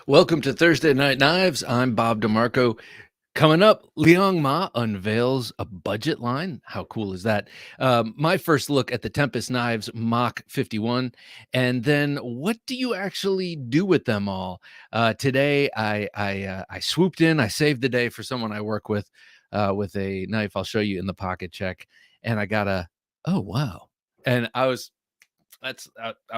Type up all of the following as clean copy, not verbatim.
Welcome to Thursday Night Knives. I'm Bob DeMarco. Coming up, Liang Ma unveils a budget line. How cool is that? My first look at the Tempest Knives Mach 51. And then what do you actually do with them all? Today, I swooped in. I saved the day for someone I work with a knife I'll show you in the pocket check. And I got oh, wow. And I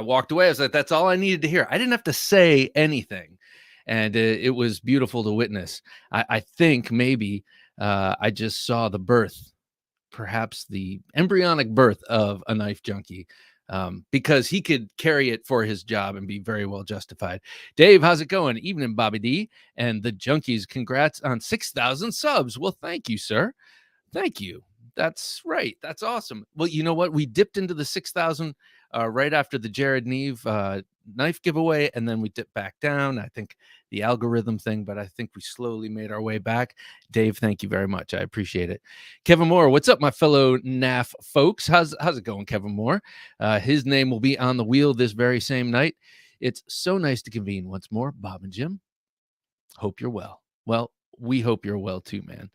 walked away. I was like, that's all I needed to hear. I didn't have to say anything. And it was beautiful to witness. I think maybe I just saw the birth, perhaps the embryonic birth of a knife junkie, because he could carry it for his job and be very well justified. Dave, how's it going? Evening, Bobby D. And the junkies, congrats on 6,000 subs. Well, thank you, sir. Thank you. That's right. That's awesome. Well, you know what? We dipped into the 6,000 right after the Jared Neve knife giveaway, and then we dipped back down. I think the algorithm thing, but I think we slowly made our way back. Dave, thank you very much. I appreciate it. Kevin Moore, what's up, my fellow NAF folks? How's it going, Kevin Moore? His name will be on the wheel this very same night. It's so nice to convene once more, Bob and Jim. Hope you're well. Well, we hope you're well too, man.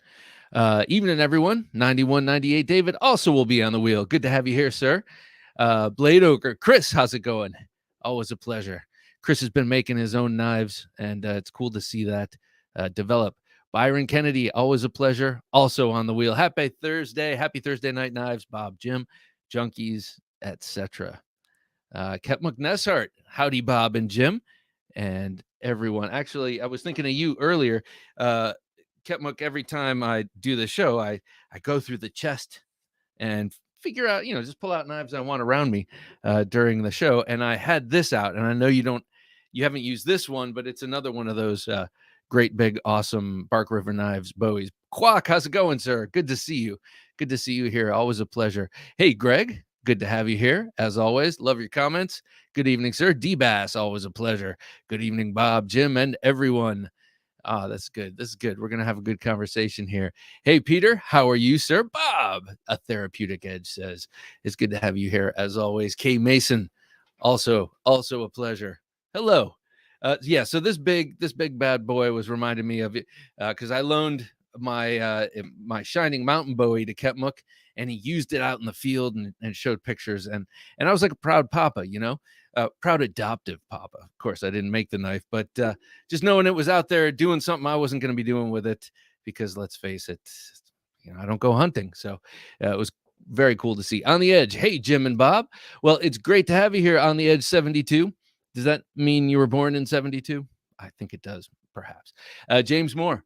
Evening, everyone. 9198 David also will be on the wheel. Good to have you here, sir. Blade Ogre, Chris, how's it going? Always a pleasure. Chris has been making his own knives, and it's cool to see that develop. Byron Kennedy, always a pleasure. Also on the wheel. Happy Thursday Night Knives, Bob, Jim, Junkies, etc. Kep McNessart, howdy, Bob and Jim, and everyone. Actually, I was thinking of you earlier. Ketmuk, every time I do the show, I go through the chest and figure out, just pull out knives I want around me during the show. And I had this out, and I know you haven't used this one, but it's another one of those great, big, awesome Bark River Knives Bowies. Quack, how's it going, sir? Good to see you. Good to see you here. Always a pleasure. Hey, Greg, good to have you here, as always. Love your comments. Good evening, sir. D-Bass, always a pleasure. Good evening, Bob, Jim, and everyone. That's good. This is good. We're going to have a good conversation here. Hey, Peter, how are you, sir? Bob, a therapeutic edge says, it's good to have you here as always. Kay Mason, also a pleasure. Hello. Yeah, so this big bad boy was reminding me of it because I loaned my Shining Mountain Bowie to Ketmuk, and he used it out in the field and showed pictures. And I was like a proud papa, proud adoptive papa. Of course, I didn't make the knife, but just knowing it was out there doing something I wasn't going to be doing with it, because let's face it, I don't go hunting. So it was very cool to see. On the Edge, hey, Jim and Bob. Well, it's great to have you here on the Edge 72. Does that mean you were born in 72? I think it does, perhaps. James Moore.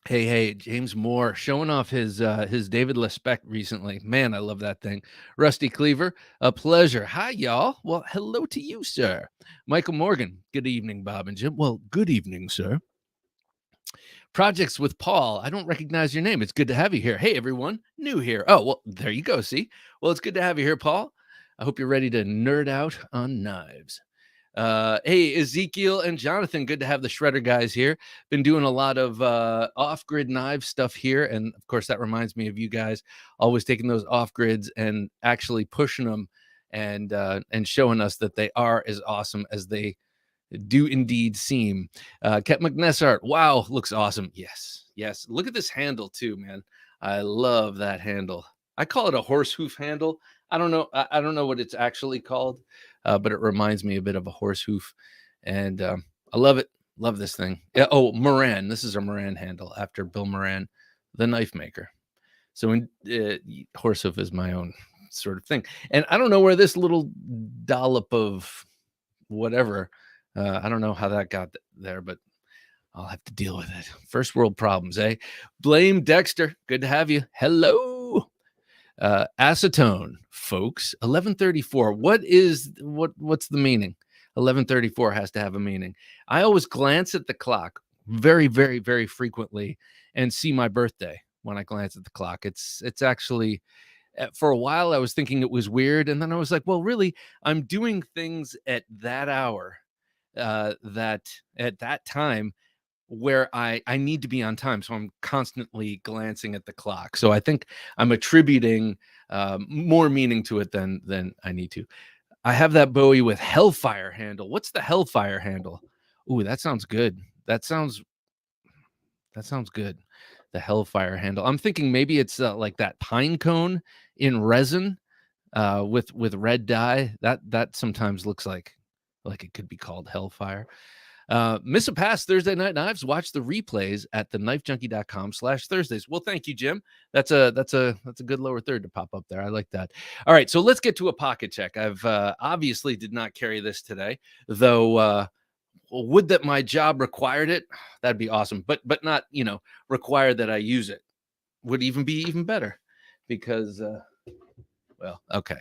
Hey, James Moore showing off his David LeSpec recently. Man, I love that thing. Rusty Cleaver, a pleasure. Hi, y'all. Well, hello to you, sir. Michael Morgan, good evening, Bob and Jim. Well, good evening, sir. Projects with Paul. I don't recognize your name. It's good to have you here. Hey, everyone, new here. Oh, well, there you go. See? Well, it's good to have you here, Paul. I hope you're ready to nerd out on knives. Hey, Ezekiel and Jonathan, good to have the Shredder guys here. Been doing a lot of off-grid knife stuff here, and of course that reminds me of you guys always taking those off-grids and actually pushing them and showing us that they are as awesome as they do indeed seem. Ket McNessart, wow, looks awesome. Yes. Look at this handle too, man. I love that handle. I call it a horse hoof handle. I don't know what it's actually called, but it reminds me a bit of a horse hoof, and I love it. Love this thing. Yeah. Oh, Moran. This is a Moran handle after Bill Moran, the knife maker. So horse hoof is my own sort of thing, and I don't know where this little dollop of whatever. I don't know how that got there, but I'll have to deal with it. First world problems, eh? Blame Dexter. Good to have you. Hello. Acetone, folks. 1134. What's the meaning? 1134 has to have a meaning. I always glance at the clock very, very, very frequently and see my birthday when I glance at the clock. It's actually, for a while I was thinking it was weird, and then I was like, well, really, I'm doing things at that hour, that at that time where I need to be on time. So I'm constantly glancing at the clock. So I think I'm attributing more meaning to it than I need to. I have that Bowie with Hellfire handle. What's the Hellfire handle? Ooh, that sounds good. That sounds that sounds good. The Hellfire handle. I'm thinking maybe it's like that pine cone in resin with red dye. That sometimes looks like it could be called Hellfire. Miss a pass Thursday Night Knives. Watch the replays at TheKnifeJunkie.com/Thursdays. Well, thank you, Jim. That's a good lower third to pop up there. I like that. All right, so let's get to a pocket check. I've obviously did not carry this today, though. Would that my job required it? That'd be awesome, but not require that I use it. Would even be even better, because well, okay,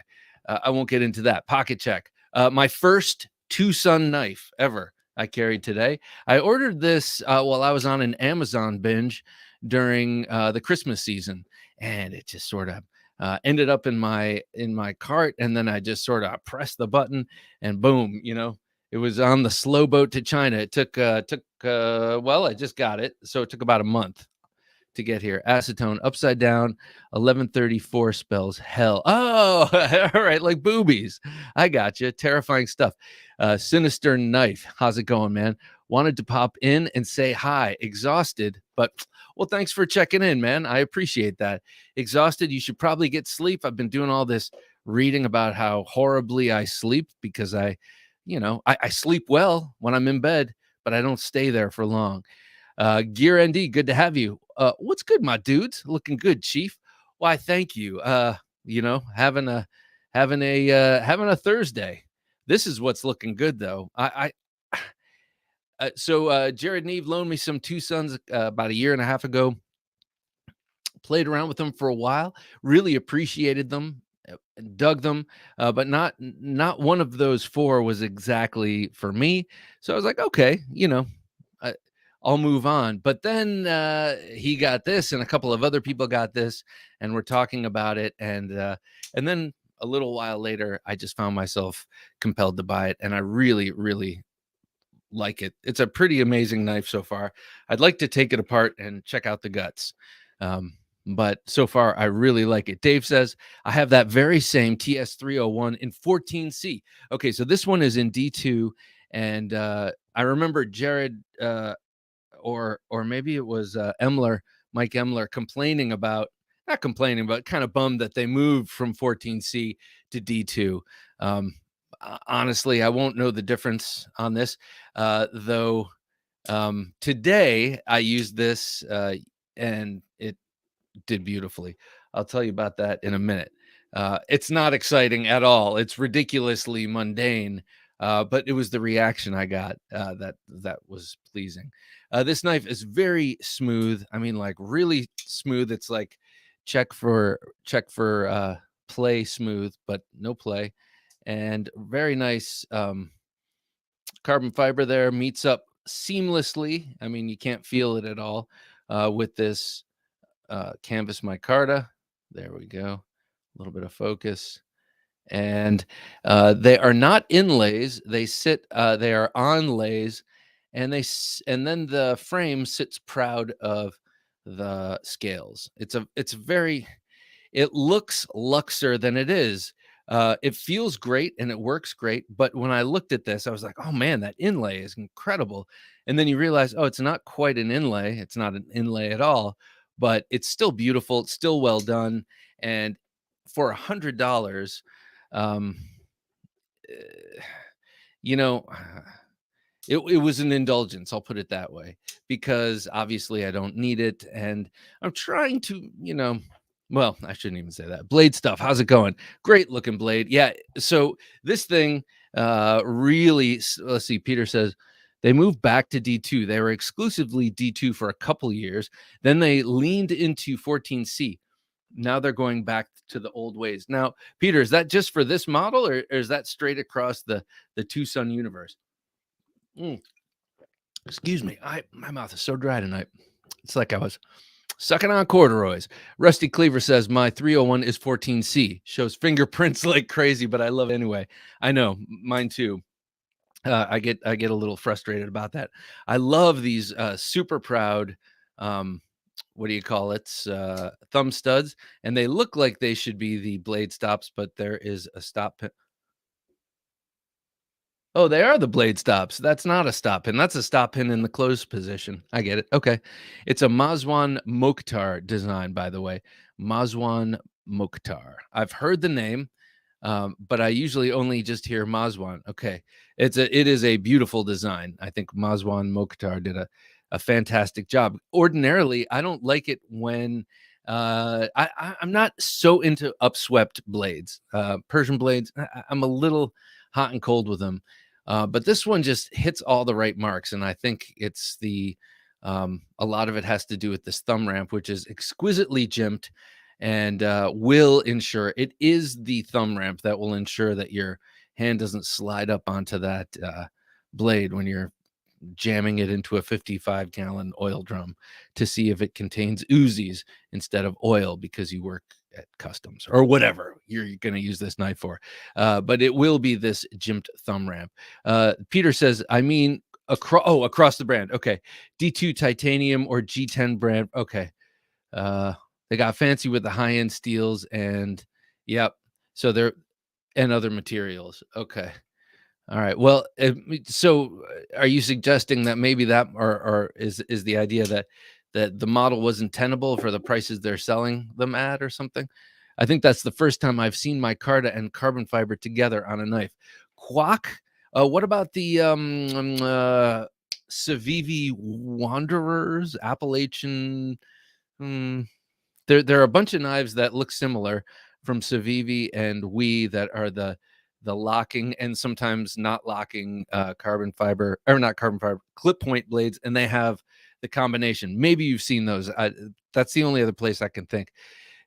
I won't get into that. Pocket check. My first two-son knife ever I carried today. I ordered this while I was on an Amazon binge during the Christmas season, and it just sort of ended up in my cart, and then I just sort of pressed the button, and boom, it was on the slow boat to China. It took well, I just got it, so it took about a month to get here. Acetone upside down, 1134 spells hell. Oh, all right, like boobies. I got you. Terrifying stuff. Sinister knife. How's it going, man? Wanted to pop in and say hi. Exhausted, but well, thanks for checking in, man. I appreciate that. Exhausted. You should probably get sleep. I've been doing all this reading about how horribly I sleep because I sleep well when I'm in bed, but I don't stay there for long. Gear ND, good to have you. What's good, my dudes? Looking good, Chief. Why, thank you. Having a Thursday. This is what's looking good, though. So Jared Neve loaned me some Two Sons about a year and a half ago. Played around with them for a while. Really appreciated them. Dug them, but not one of those four was exactly for me. So I was like, okay, I, I'll move on. But then he got this, and a couple of other people got this, and we're talking about it. And then a little while later, I just found myself compelled to buy it, and I really, really like it. It's a pretty amazing knife so far. I'd like to take it apart and check out the guts. But so far, I really like it. Dave says, I have that very same TS301 in 14C. Okay, so this one is in D2. And I remember Jared or maybe it was Mike Emler not complaining, but kind of bummed that they moved from 14C to D2. Honestly, I won't know the difference on this, though. Today I used this and it did beautifully. I'll tell you about that in a minute. It's not exciting at all. It's ridiculously mundane, but it was the reaction I got that was pleasing. This knife is very smooth. I mean, like really smooth. It's like check for play smooth, but no play, and very nice carbon fiber there. Meets up seamlessly. I mean, you can't feel it at all with this canvas micarta. There we go. A little bit of focus. And they are not inlays. They are onlays, and and then the frame sits proud of the scales. It looks luxer than it is. It feels great and it works great. But when I looked at this, I was like, oh man, that inlay is incredible. And then you realize, oh, it's not quite an inlay. It's not an inlay at all, but it's still beautiful. It's still well done. And for $100, um, eh, you know, it was an indulgence. I'll put it that way, because obviously I don't need it. And I'm trying to, well, I shouldn't even say that. Blade stuff. How's it going? Great looking blade. Yeah. So this thing really, let's see. Peter says they moved back to D2. They were exclusively D2 for a couple years. Then they leaned into 14C. Now they're going back to the old ways. Now, Peter, is that just for this model, or is that straight across the Two Sun universe? Excuse me. My mouth is so dry tonight. It's like I was sucking on corduroys. Rusty Cleaver says my 301 is 14C. Shows fingerprints like crazy, but I love it anyway. I know, mine too. I get a little frustrated about that. I love these super proud what do you call it? Thumb studs, and they look like they should be the blade stops, but there is a stop pin. Oh, they are the blade stops. That's not a stop pin. That's a stop pin in the closed position. I get it. Okay. It's a Mazwan Mokhtar design, by the way. Mazwan Mokhtar. I've heard the name, but I usually only just hear Mazwan. Okay. It is a beautiful design. I think Mazwan Mokhtar did a fantastic job. Ordinarily, I don't like it when I'm not so into upswept blades. Persian blades, I'm a little hot and cold with them. But this one just hits all the right marks, and I think it's a lot of it has to do with this thumb ramp, which is exquisitely jimped, and will ensure it is the thumb ramp that will ensure that your hand doesn't slide up onto that blade when you're jamming it into a 55-gallon oil drum to see if it contains Uzis instead of oil because you work at customs or whatever you're going to use this knife for. But it will be this jimped thumb ramp. Peter says, I mean, across the brand. Okay. D2 titanium or G10 brand. Okay. They got fancy with the high-end steels and yep. So they're and other materials. Okay. All right. Well, so are you suggesting that maybe that or is the idea that the model wasn't tenable for the prices they're selling them at or something? I think that's the first time I've seen micarta and carbon fiber together on a knife. Quack. What about the Civivi Wanderers, Appalachian? Hmm, there are a bunch of knives that look similar from Civivi and We that are the locking and sometimes not locking carbon fiber or not carbon fiber clip point blades, and they have the combination. Maybe you've seen those. That's the only other place I can think.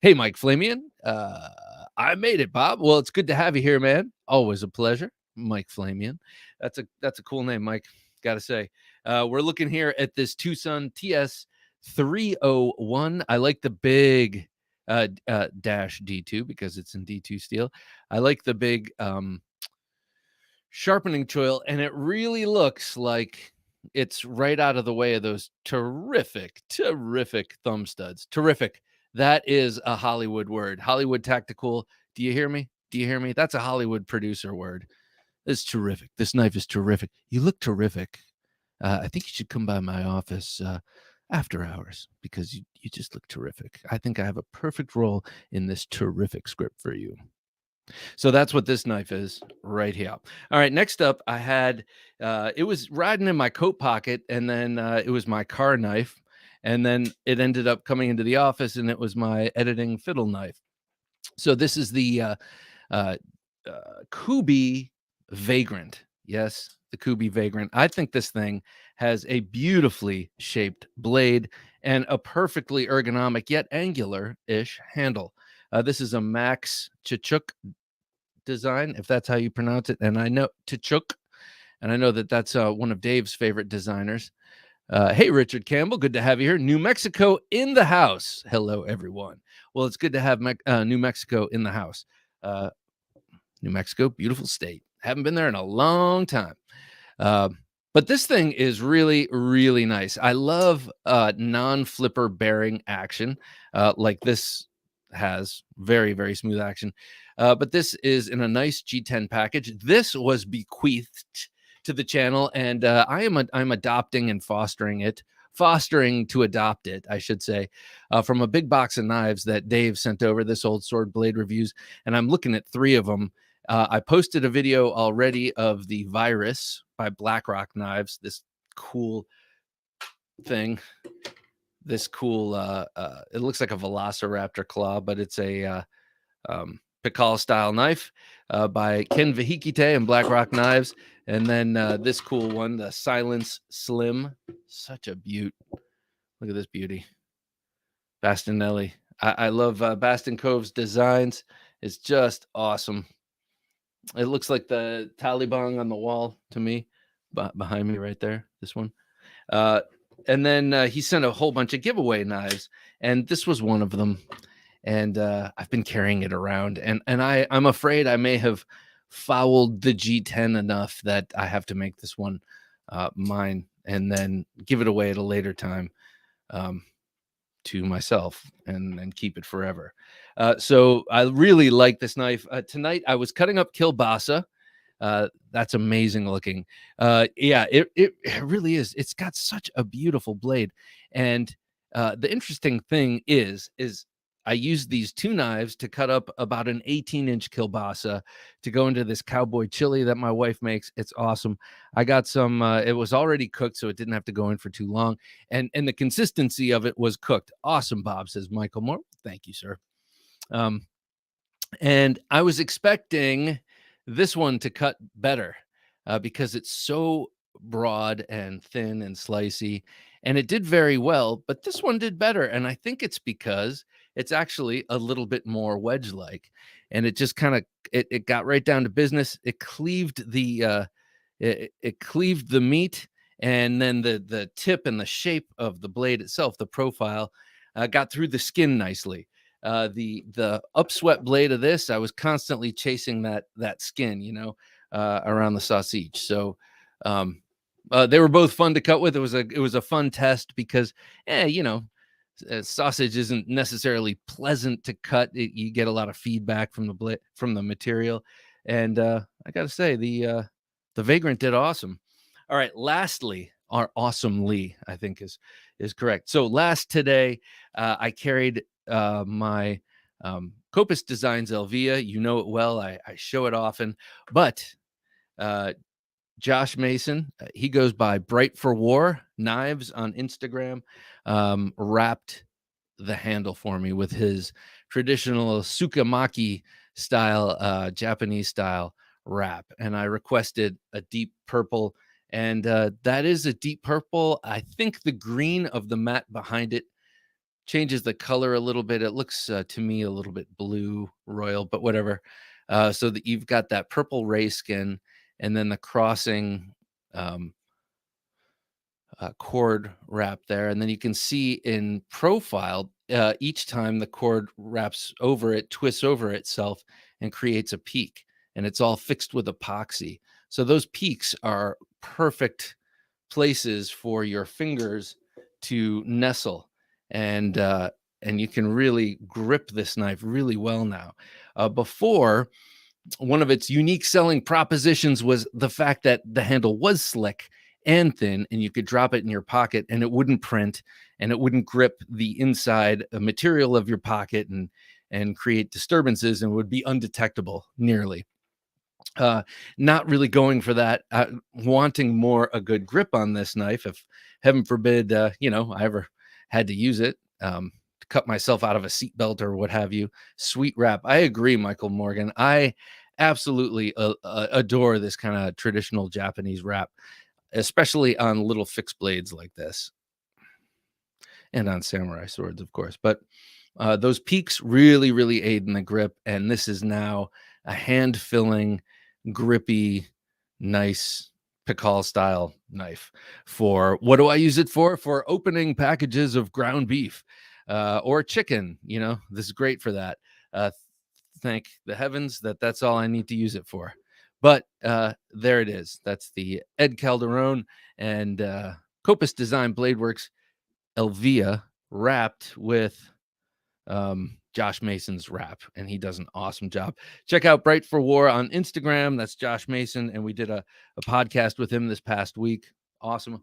Hey, Mike Flamian, I made it, Bob. Well, it's good to have you here, man. Always a pleasure, Mike Flamian. That's a cool name, Mike. Got to say, we're looking here at this Tucson TS 301. I like the big dash D2 because it's in D2 steel. I like the big sharpening choil, and it really looks like it's right out of the way of those terrific thumb studs. Terrific. That is a Hollywood word. Hollywood tactical. Do you hear me? Do you hear me? That's a Hollywood producer word. It's terrific. This knife is terrific. You look terrific. I think you should come by my office after hours because you just look terrific. I think I have a perfect role in this terrific script for you. So that's what this knife is right here. All right, next up, I had it was riding in my coat pocket, and then it was my car knife, and then it ended up coming into the office, and it was my editing fiddle knife. So this is the uh, Kubi Vagrant. Yes, the Kubi Vagrant. I think this thing has a beautifully shaped blade and a perfectly ergonomic yet angular-ish handle. This is a Max Chichuk design, if that's how you pronounce it. And I know Chichuk, and I know that that's one of Dave's favorite designers. Hey, Richard Campbell, good to have you here. New Mexico in the house. Hello, everyone. Well, it's good to have New Mexico in the house. New Mexico, beautiful state. Haven't been there in a long time. But this thing is really, really nice. I love non-flipper bearing action like this has. Very, very smooth action. But this is in a nice G10 package. This was bequeathed to the channel, and I'm adopting and fostering to adopt it, I should say, from a big box of knives that Dave sent over, this old sword blade reviews, and I'm looking at 3 of them. I posted a video already of the Virus by BlackRock Knives, this cool thing. This cool, it looks like a Velociraptor claw, but it's a Pikal style knife by Ken Vahikite and BlackRock Knives. And then this cool one, the Silence Slim. Such a beaut. Look at this beauty. Bastinelli. I love Bastin Cove's designs. It's just awesome. It looks like the Taliban on the wall to me, behind me right there, this one. And then he sent a whole bunch of giveaway knives, and this was one of them. And I've been carrying it around, and I'm afraid I may have fouled the G10 enough that I have to make this one mine and then give it away at a later time to myself and keep it forever. So I really like this knife. Tonight I was cutting up kielbasa That's amazing looking. Yeah, it really is. It's got such a beautiful blade. And the interesting thing is I used these two knives to cut up about an 18-inch kielbasa to go into this cowboy chili that my wife makes. It's awesome. I got some. It was already cooked, so it didn't have to go in for too long, and the consistency of it was cooked. Awesome, Bob, says Michael Moore. Thank you, sir. Um, and I was expecting this one to cut better because it's so broad and thin and slicey, and it did very well. But this one did better, and I think it's because it's actually a little bit more wedge-like, and it just kind of it got right down to business. It cleaved it cleaved the meat, and then the tip and the shape of the blade itself, the profile, got through the skin nicely. The upswept blade of this, I was constantly chasing that skin, around the sausage. So they were both fun to cut with. It was a fun test because, sausage isn't necessarily pleasant to cut. You get a lot of feedback from the material, and I got to say the Vagrant did awesome. All right, lastly, our awesomely, I think is correct. So last today, I carried my Copus Designs Elvia. You know it well. I show it often, but Josh Mason, he goes by Bright for War Knives on Instagram, wrapped the handle for me with his traditional Sukamaki style, Japanese style wrap. And I requested a deep purple, and that is a deep purple. I think the green of the mat behind it changes the color a little bit. It looks to me a little bit blue royal, but whatever. So that you've got that purple ray skin, and then the crossing um, cord wrap there, and then you can see in profile each time the cord wraps over it, twists over itself, and creates a peak, and it's all fixed with epoxy. So those peaks are perfect places for your fingers to nestle, and you can really grip this knife really well now. Before, one of its unique selling propositions was the fact that the handle was slick and thin, and you could drop it in your pocket and it wouldn't print, and it wouldn't grip the inside material of your pocket and create disturbances, and would be undetectable nearly. uh Not really going for that, wanting more a good grip on this knife, if heaven forbid I ever had to use it, to cut myself out of a seatbelt or what have you. Sweet wrap. I agree, Michael Morgan. I absolutely adore this kind of traditional Japanese wrap, especially on little fixed blades like this, and on samurai swords, of course. But those peaks really, really aid in the grip, and this is now a hand-filling, grippy, nice Pikal style knife. For what do I use it for? For opening packages of ground beef or chicken. This is great for that. Thank the heavens that's all I need to use it for. But there it is. That's the Ed Calderon and Copus Design Bladeworks Elvia wrapped with Josh Mason's wrap, and he does an awesome job. Check out Bright for War on Instagram. That's Josh Mason, and we did a podcast with him this past week. Awesome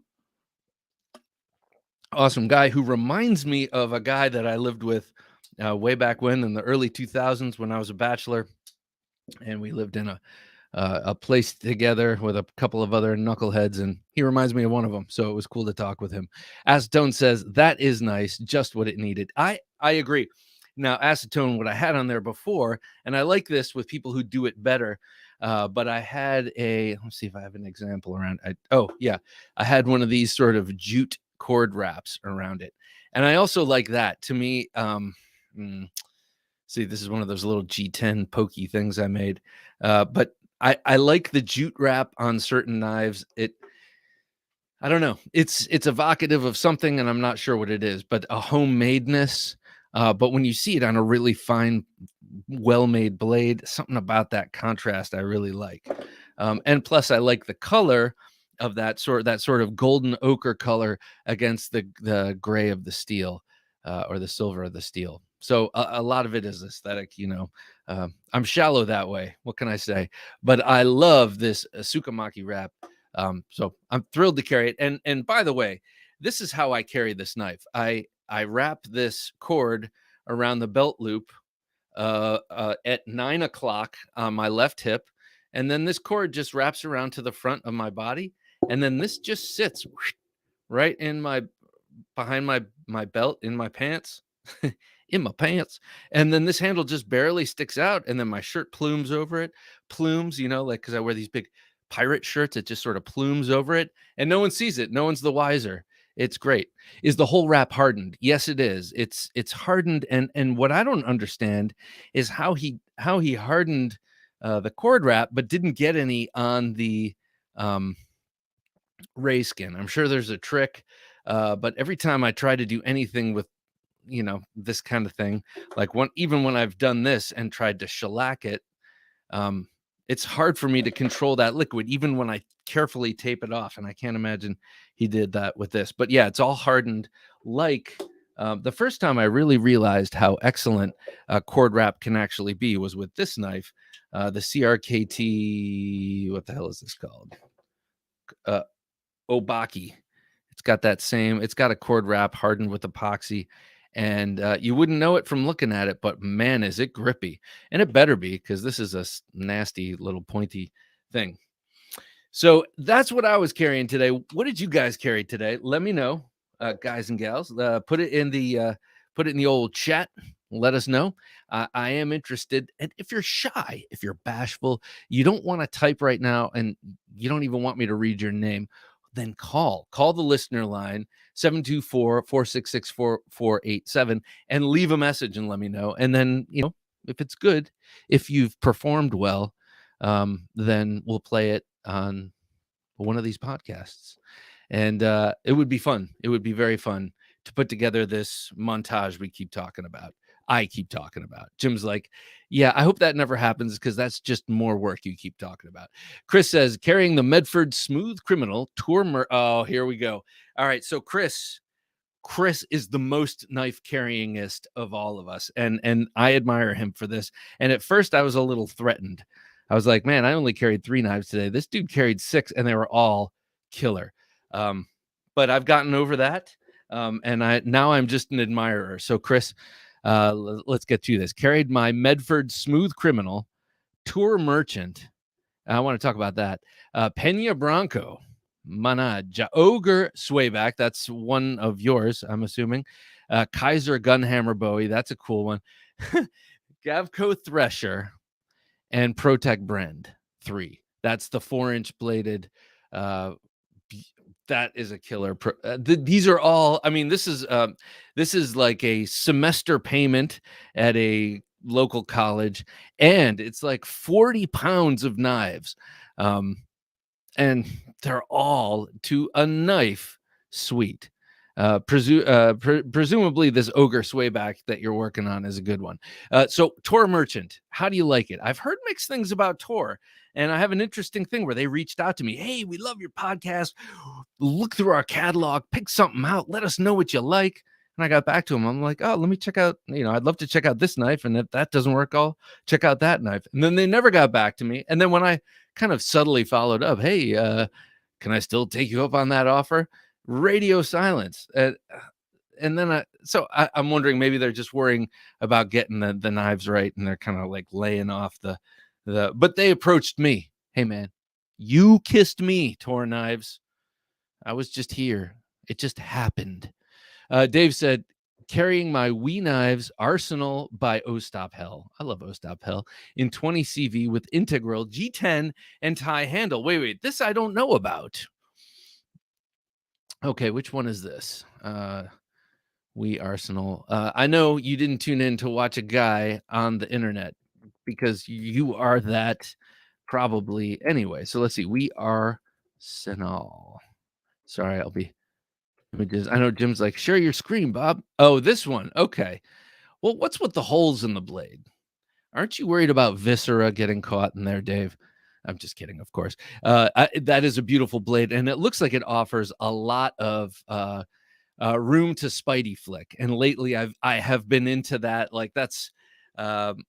guy, who reminds me of a guy that I lived with way back when, in the early 2000s, when I was a bachelor, and we lived in a place together with a couple of other knuckleheads, and he reminds me of one of them. So it was cool to talk with him. Acetone says that is nice, just what it needed. I agree. Now, acetone, what I had on there before, and I like this with people who do it better. But I had let's see if I have an example around. I had one of these sort of jute cord wraps around it, and I also like that. To me, see, this is one of those little G10 pokey things I made, but I like the jute wrap on certain knives. I don't know. It's evocative of something, and I'm not sure what it is, but a homemadeness. But when you see it on a really fine, well-made blade, something about that contrast I really like. And plus, I like the color of that sort of golden ochre color against the gray of the steel, or the silver of the steel. So a lot of it is aesthetic, I'm shallow that way. What can I say? But I love this Sukamaki wrap. So I'm thrilled to carry it. And by the way, this is how I carry this knife. I wrap this cord around the belt loop at 9 o'clock on my left hip, and then this cord just wraps around to the front of my body, and then this just sits right in my behind my belt in my pants. In my pants. And then this handle just barely sticks out, and then my shirt plumes over it. Plumes, like because I wear these big pirate shirts, it just sort of plumes over it, and no one sees it. No one's the wiser. It's great. Is the whole wrap hardened? Yes, it is. It's hardened, and what I don't understand is how he hardened the cord wrap, but didn't get any on the um, ray skin. I'm sure there's a trick, but every time I try to do anything with this kind of thing, like even when I've done this and tried to shellac it, it's hard for me to control that liquid even when I carefully tape it off, and I can't imagine he did that with this. But yeah, it's all hardened. Like the first time I really realized how excellent cord wrap can actually be was with this knife, the CRKT. What the hell is this called? Obaki. It's got a cord wrap hardened with epoxy, and you wouldn't know it from looking at it, but man, is it grippy. And it better be, because this is a nasty little pointy thing. So that's what I was carrying today. What did you guys carry today? Let me know, guys and gals. Put it in the old chat. Let us know. I am interested. And if you're shy, if you're bashful, you don't want to type right now, and you don't even want me to read your name, then call the listener line 724-466-4487 and leave a message and let me know. And then, if it's good, if you've performed well, then we'll play it on one of these podcasts. And it would be fun. It would be very fun to put together this montage we keep talking about. I keep talking about. Jim's like, yeah, I hope that never happens, because that's just more work you keep talking about. Chris says, carrying the Medford Smooth Criminal Tour. Oh, here we go. All right. So Chris is the most knife carryingest of all of us. And I admire him for this. And at first I was a little threatened. I was like, man, I only carried 3 knives today. This dude carried 6, and they were all killer. But I've gotten over that. And now I'm just an admirer. So Chris, let's get to this. Carried my Medford Smooth Criminal Tour Merchant. I want to talk about that. Pena Bronco, Manaja, Ogre Swayback. That's one of yours, I'm assuming. Kaiser Gun Hammer Bowie. That's a cool one. Gavco Thresher and Protec Brand 3. That's the 4-inch bladed. That is a killer. These are all, I mean, this is like a semester payment at a local college, and it's like 40 pounds of knives. And they're all to a knife sweet. Presumably this Ogre Swayback that you're working on is a good one. So Tor Merchant, how do you like it? I've heard mixed things about Tor, and I have an interesting thing where they reached out to me. Hey, we love your podcast. Look through our catalog, pick something out. Let us know what you like. And I got back to him. I'm like, oh, let me check out, I'd love to check out this knife. And if that doesn't work, I'll check out that knife. And then they never got back to me. And then when I kind of subtly followed up, hey, can I still take you up on that offer? Radio silence. And then I'm wondering, maybe they're just worrying about getting the knives right, and they're kind of like laying off but they approached me. Hey man, you kissed me, Tor Knives. I was just here. It just happened. Dave said, carrying my Wee Knives Arsenal by Ostap Hell. I love Ostap Hell in 20 CV with integral G10 and tie handle. Wait, this I don't know about. Okay, which one is this? Wee Arsenal. I know you didn't tune in to watch a guy on the internet, because you are that probably anyway. So let's see. Wee Arsenal. Sorry, I know Jim's like, share your screen, Bob. Oh, this one. Okay. Well, what's with the holes in the blade? Aren't you worried about viscera getting caught in there, Dave? I'm just kidding, of course. That is a beautiful blade, and it looks like it offers a lot of room to Spidey flick. And lately, I have been into that. Like, that's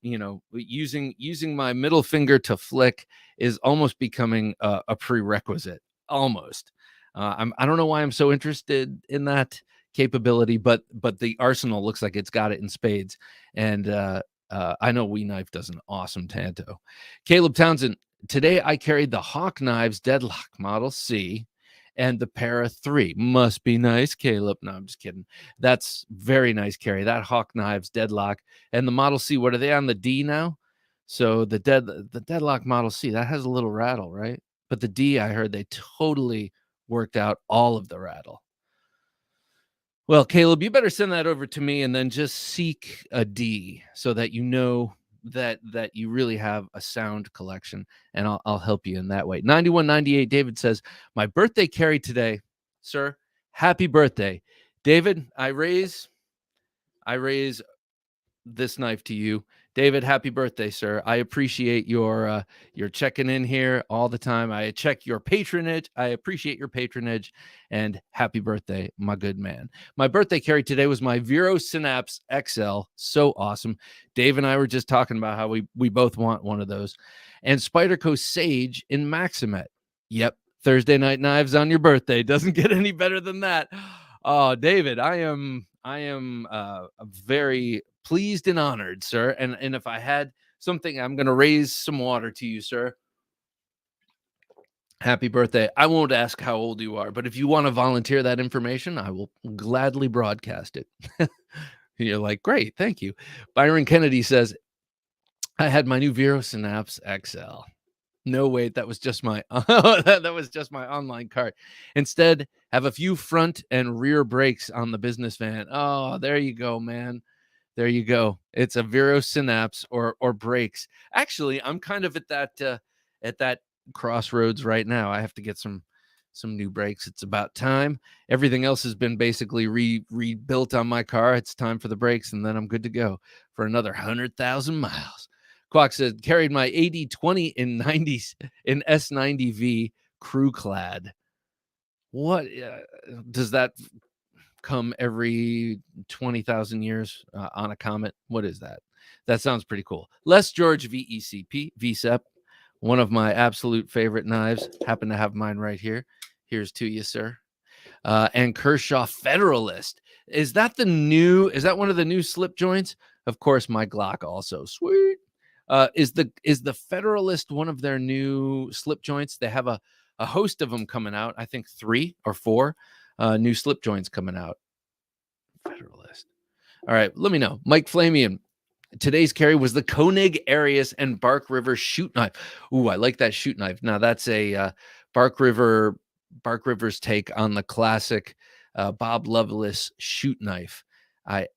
Using my middle finger to flick is almost becoming a prerequisite. Almost. I don't know why I'm so interested in that capability, but the arsenal looks like it's got it in spades. And I know We Knife does an awesome Tanto. Caleb Townsend, today I carried the Hawk Knives Deadlock Model C and the Para 3. Must be nice, Caleb. No, I'm just kidding. That's very nice carry. That Hawk Knives Deadlock and the Model C, what are they on the D now? So the Deadlock Model C, that has a little rattle, right? But the D, I heard they totally worked out all of the rattle. Well, Caleb, you better send that over to me and then just seek a D so that you know that you really have a sound collection, and I'll help you in that way. 9198 David says, "My birthday carry today, sir. Happy birthday." David, I raise this knife to you. David, happy birthday, sir. I appreciate your checking in here all the time. I check your patronage. I appreciate your patronage, and happy birthday, my good man. My birthday carry today was my Vero Synapse XL. So awesome. Dave and I were just talking about how we both want one of those. And Spyderco Sage in Maximet. Yep. Thursday night knives on your birthday. Doesn't get any better than that. Oh, David, I am very pleased and honored, sir. And if I had something, I'm going to raise some water to you, sir. Happy birthday. I won't ask how old you are, but if you want to volunteer that information, I will gladly broadcast it. You're like, great, thank you. Byron Kennedy says, I had my new Vero Synapse XL. No, wait, that was just my that was just my online cart. Instead, have a few front and rear brakes on the business van. Oh, there you go, man. There you go. It's a Vero Synapse or brakes. Actually, I'm kind of at that crossroads right now. I have to get some new brakes. It's about time. Everything else has been basically rebuilt on my car. It's time for the brakes, and then I'm good to go for another 100,000 miles. Quack said, carried my 80/20 in 90s in S90V crew clad. What does that come every 20,000 years on a comet? What is that? That sounds pretty cool. Les George VECP, VSEP, one of my absolute favorite knives. Happen to have mine right here. Here's to you, sir. And Kershaw Federalist. Is that one of the new slip joints? Of course, my Glock also. Sweet. Is the Federalist one of their new slip joints? They have a host of them coming out. I think 3 or 4 new slip joints coming out. Federalist. All right, let me know. Mike Flamian. Today's carry was the Koenig Arius and Bark River shoot knife. Ooh, I like that shoot knife. Now that's a Bark River's take on the classic Bob Loveless shoot knife. I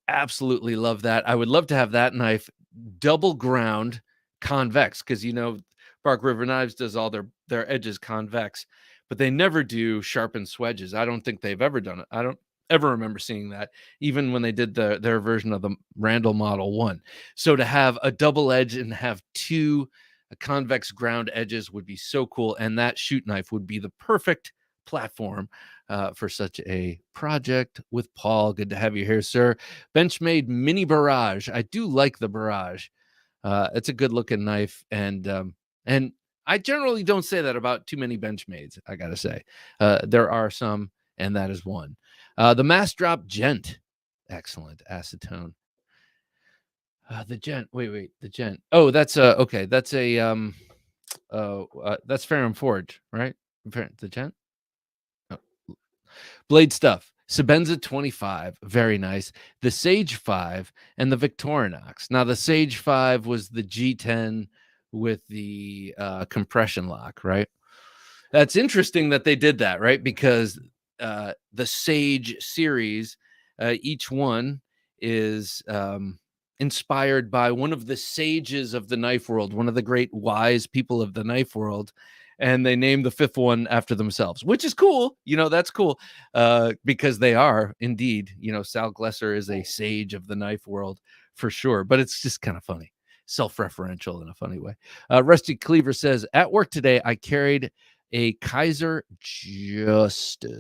absolutely love that. I would love to have that knife double ground convex, because Bark River Knives does all their edges convex, but they never do sharpened swedges. I don't think they've ever done it. I don't ever remember seeing that, even when they did their version of the Randall Model 1. So to have a double edge and have 2 convex ground edges would be so cool, and that shoot knife would be the perfect platform for such a project with Paul. Good to have you here, sir. Benchmade Mini Barrage. I do like the Barrage. It's a good looking knife, and I generally don't say that about too many Benchmades. I gotta say, there are some, and that is one. The Mass Drop Gent, excellent acetone. The Gent. Wait, the Gent. Oh, that's okay. That's a that's Ferrum Forge, right? The Gent. Oh. Blade Stuff. Sebenza 25, very nice. The Sage 5 and the Victorinox. Now, the Sage 5 was the G10 with the compression lock, right? That's interesting that they did that, right? Because the Sage series, each one is inspired by one of the sages of the knife world, one of the great wise people of the knife world. And they named the 5th one after themselves, which is cool. That's cool because they are indeed, Sal Glesser is a sage of the knife world for sure. But it's just kind of funny, self-referential in a funny way. Rusty Cleaver says, at work today, I carried a Kaiser Justice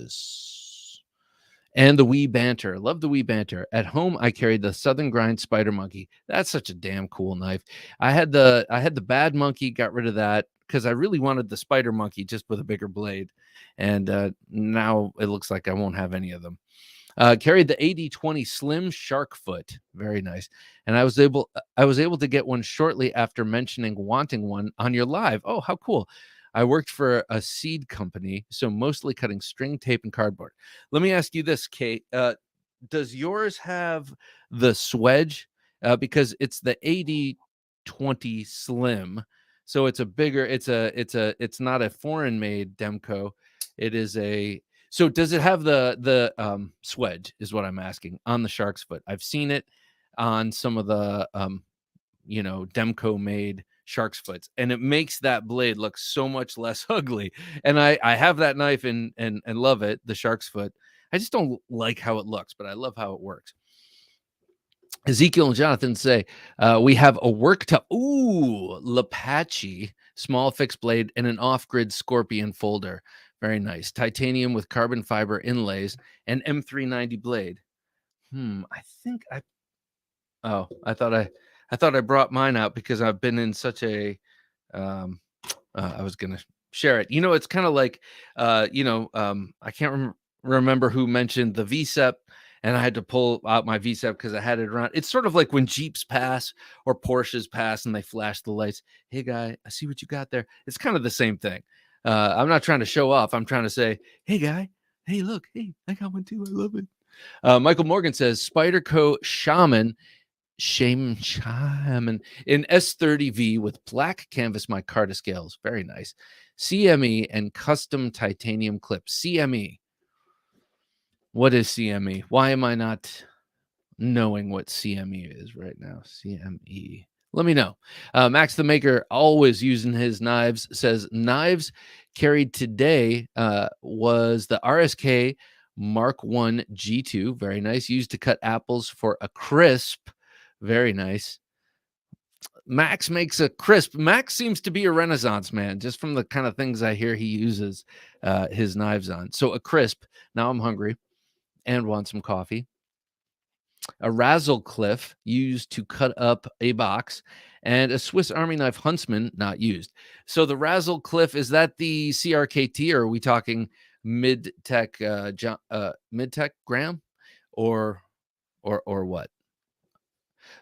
And the wee banter. Love the wee banter. At home, I carried the Southern Grind Spider Monkey. That's such a damn cool knife. I had the bad monkey, got rid of that because I really wanted the Spider Monkey just with a bigger blade. And now it looks like I won't have any of them. Carried the 8020 Slim Shark Foot. Very nice. And I was able to get one shortly after mentioning wanting one on your live. Oh, how cool. I worked for a seed company, so mostly cutting string tape and cardboard. Let me ask you this, Kate. Does yours have the swedge? Because it's the 8020 Slim. So it's a bigger, it's not a foreign made Demco. It is a so does it have the swedge is what I'm asking on the shark's foot? I've seen it on some of the Demco made shark's foots, and it makes that blade look so much less ugly. And I have that knife and love it, the shark's foot. I just don't like how it looks, but I love how it works. Ezekiel and Jonathan say, we have a worktop. Ooh, Lapache, small fixed blade, and an off-grid Scorpion folder. Very nice. Titanium with carbon fiber inlays and M390 blade. I think I. Oh, I thought I brought mine out because I've been in such a. I was gonna share it. It's kind of like, I can't remember who mentioned the VSEP, and I had to pull out my VSEP because I had it around. It's sort of like when Jeeps pass or Porsches pass and they flash the lights. Hey, guy, I see what you got there. It's kind of the same thing. I'm not trying to show off. I'm trying to say, hey, guy, hey, look, hey, I got one too. I love it. Michael Morgan says Spyderco Shaman in S30V with black canvas micarta scales. Very nice. CME and custom titanium clips. CME. What is CME? Why am I not knowing what CME is right now? CME. Let me know. Max the Maker, always using his knives, says knives carried today was the RSK Mark 1 G2. Very nice. Used to cut apples for a crisp. Very nice. Max makes a crisp. Max seems to be a renaissance man, just from the kind of things I hear he uses his knives on. So a crisp. Now I'm hungry and want some coffee. A razzle cliff used to cut up a box, and a Swiss Army knife Huntsman not used. So the razzle cliff, is that the CRKT, or are we talking mid-tech mid-tech Graham or what?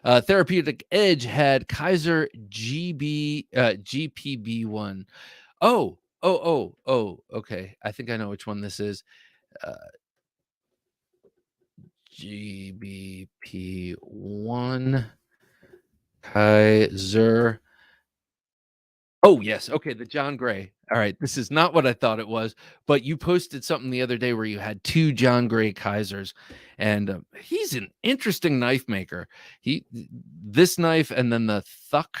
Therapeutic Edge had Kaiser GPB1. Okay. I think I know which one this is. GBP1 Kaiser. Oh, yes. Okay, the John Gray. All right, this is not what I thought it was, but you posted something the other day where you had 2 John Gray Kaisers, and he's an interesting knife maker. This knife and then the Thuk,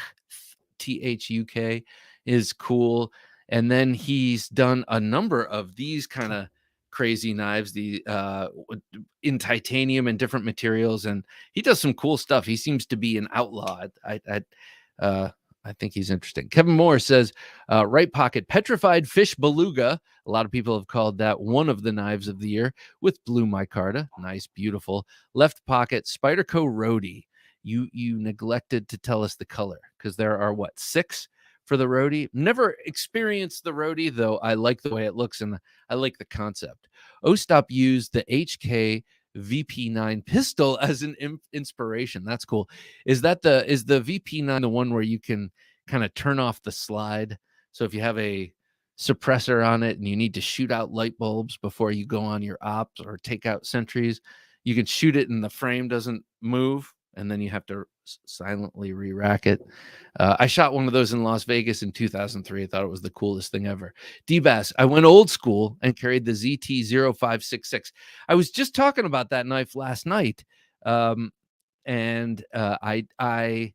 THUK, is cool, and then he's done a number of these kinda crazy knives, in titanium and different materials, and he does some cool stuff. He seems to be an outlaw. I think he's interesting. Kevin Moore says, right pocket petrified fish beluga. A lot of people have called that one of the knives of the year with blue micarta. Nice, beautiful. Left pocket Spyderco Roadie. You neglected to tell us the color because there are 6 for the Roadie. Never experienced the Roadie, though. I like the way it looks and I like the concept. Ostap used the HK VP9 pistol as an inspiration. That's cool. Is the VP9 the one where you can kind of turn off the slide? So if you have a suppressor on it and you need to shoot out light bulbs before you go on your ops or take out sentries, you can shoot it and the frame doesn't move, and then you have to silently re-rack it. I shot one of those in Las Vegas in 2003. I thought it was the coolest thing ever. D-Bass, I went old school and carried the ZT0566. I was just talking about that knife last night. And that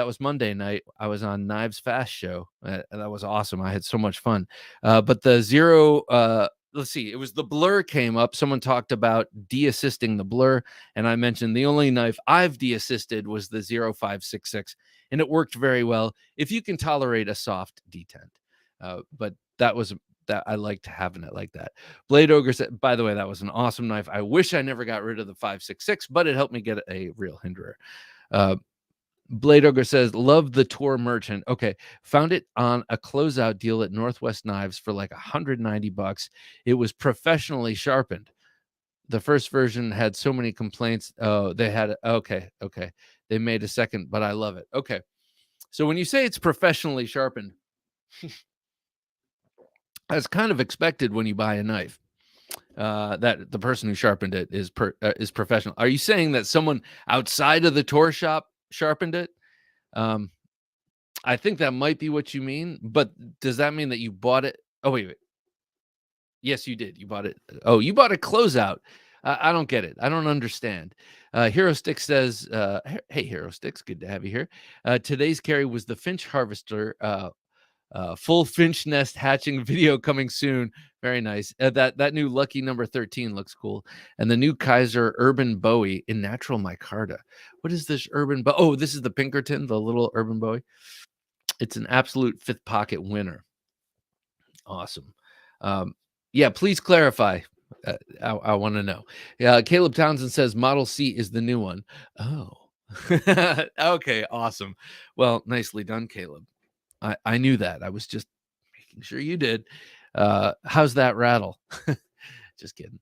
was Monday night. I was on Knives Fast Show. That was awesome. I had so much fun. But the let's see, it was the blur came up. Someone talked about de-assisting the blur, and I mentioned the only knife I've de-assisted was the 0566, and it worked very well if you can tolerate a soft detent. But that was that I liked having it like that. Blade Ogre said, by the way, that was an awesome knife. I wish I never got rid of the 5.66, but it helped me get a real hinderer. Blade Ogre says, love the Tour Merchant. Okay, found it on a closeout deal at Northwest Knives for like $190. It was professionally sharpened. The first version had so many complaints. Oh, they had okay. They made a second, but I love it. Okay, so when you say it's professionally sharpened, that's kind of expected when you buy a knife. That the person who sharpened it is professional. Are you saying that someone outside of the tour shop sharpened it? I think that might be what you mean, but does that mean that you bought it? Oh, wait. Yes, you did. You bought it. Oh, you bought a closeout. I don't get it. I don't understand. Hero Sticks says, hey, Hero Sticks, good to have you here. Today's carry was the Finch Harvester, full finch nest hatching video coming soon. Very nice. That new Lucky number 13 looks cool. And the new Kaiser Urban Bowie in natural micarta. What is this urban? Oh, this is the Pinkerton, the little urban Bowie. It's an absolute fifth pocket winner. Awesome. Yeah, please clarify. I want to know. Caleb Townsend says Model C is the new one. Oh, okay, awesome. Well, nicely done, Caleb. I knew that. I was just making sure you did. How's that rattle? Just kidding.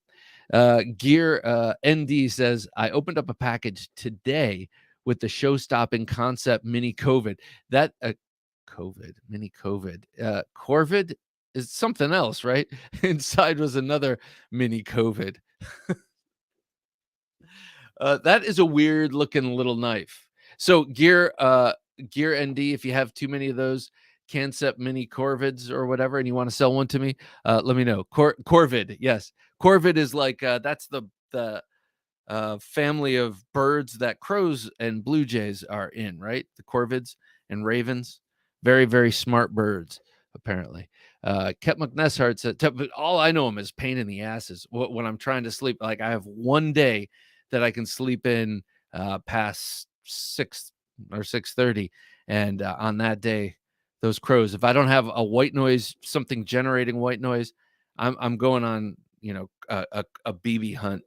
Gear ND says, I opened up a package today with the show-stopping concept mini COVID. That mini COVID. Corvid is something else, right? Inside was another mini COVID. That is a weird looking little knife. So Gear ND, if you have too many of those Concept mini Corvids or whatever, and you want to sell one to me, let me know. Corvid, yes. Corvid is like that's the family of birds that crows and blue jays are in, right? The corvids and ravens, very, very smart birds, apparently. Kep McNeshart said, but all I know them is pain in the asses when I'm trying to sleep. Like I have one day that I can sleep in past 6 or 6:30, and on that day, those crows. If I don't have a white noise, something generating white noise, I'm going on a BB hunt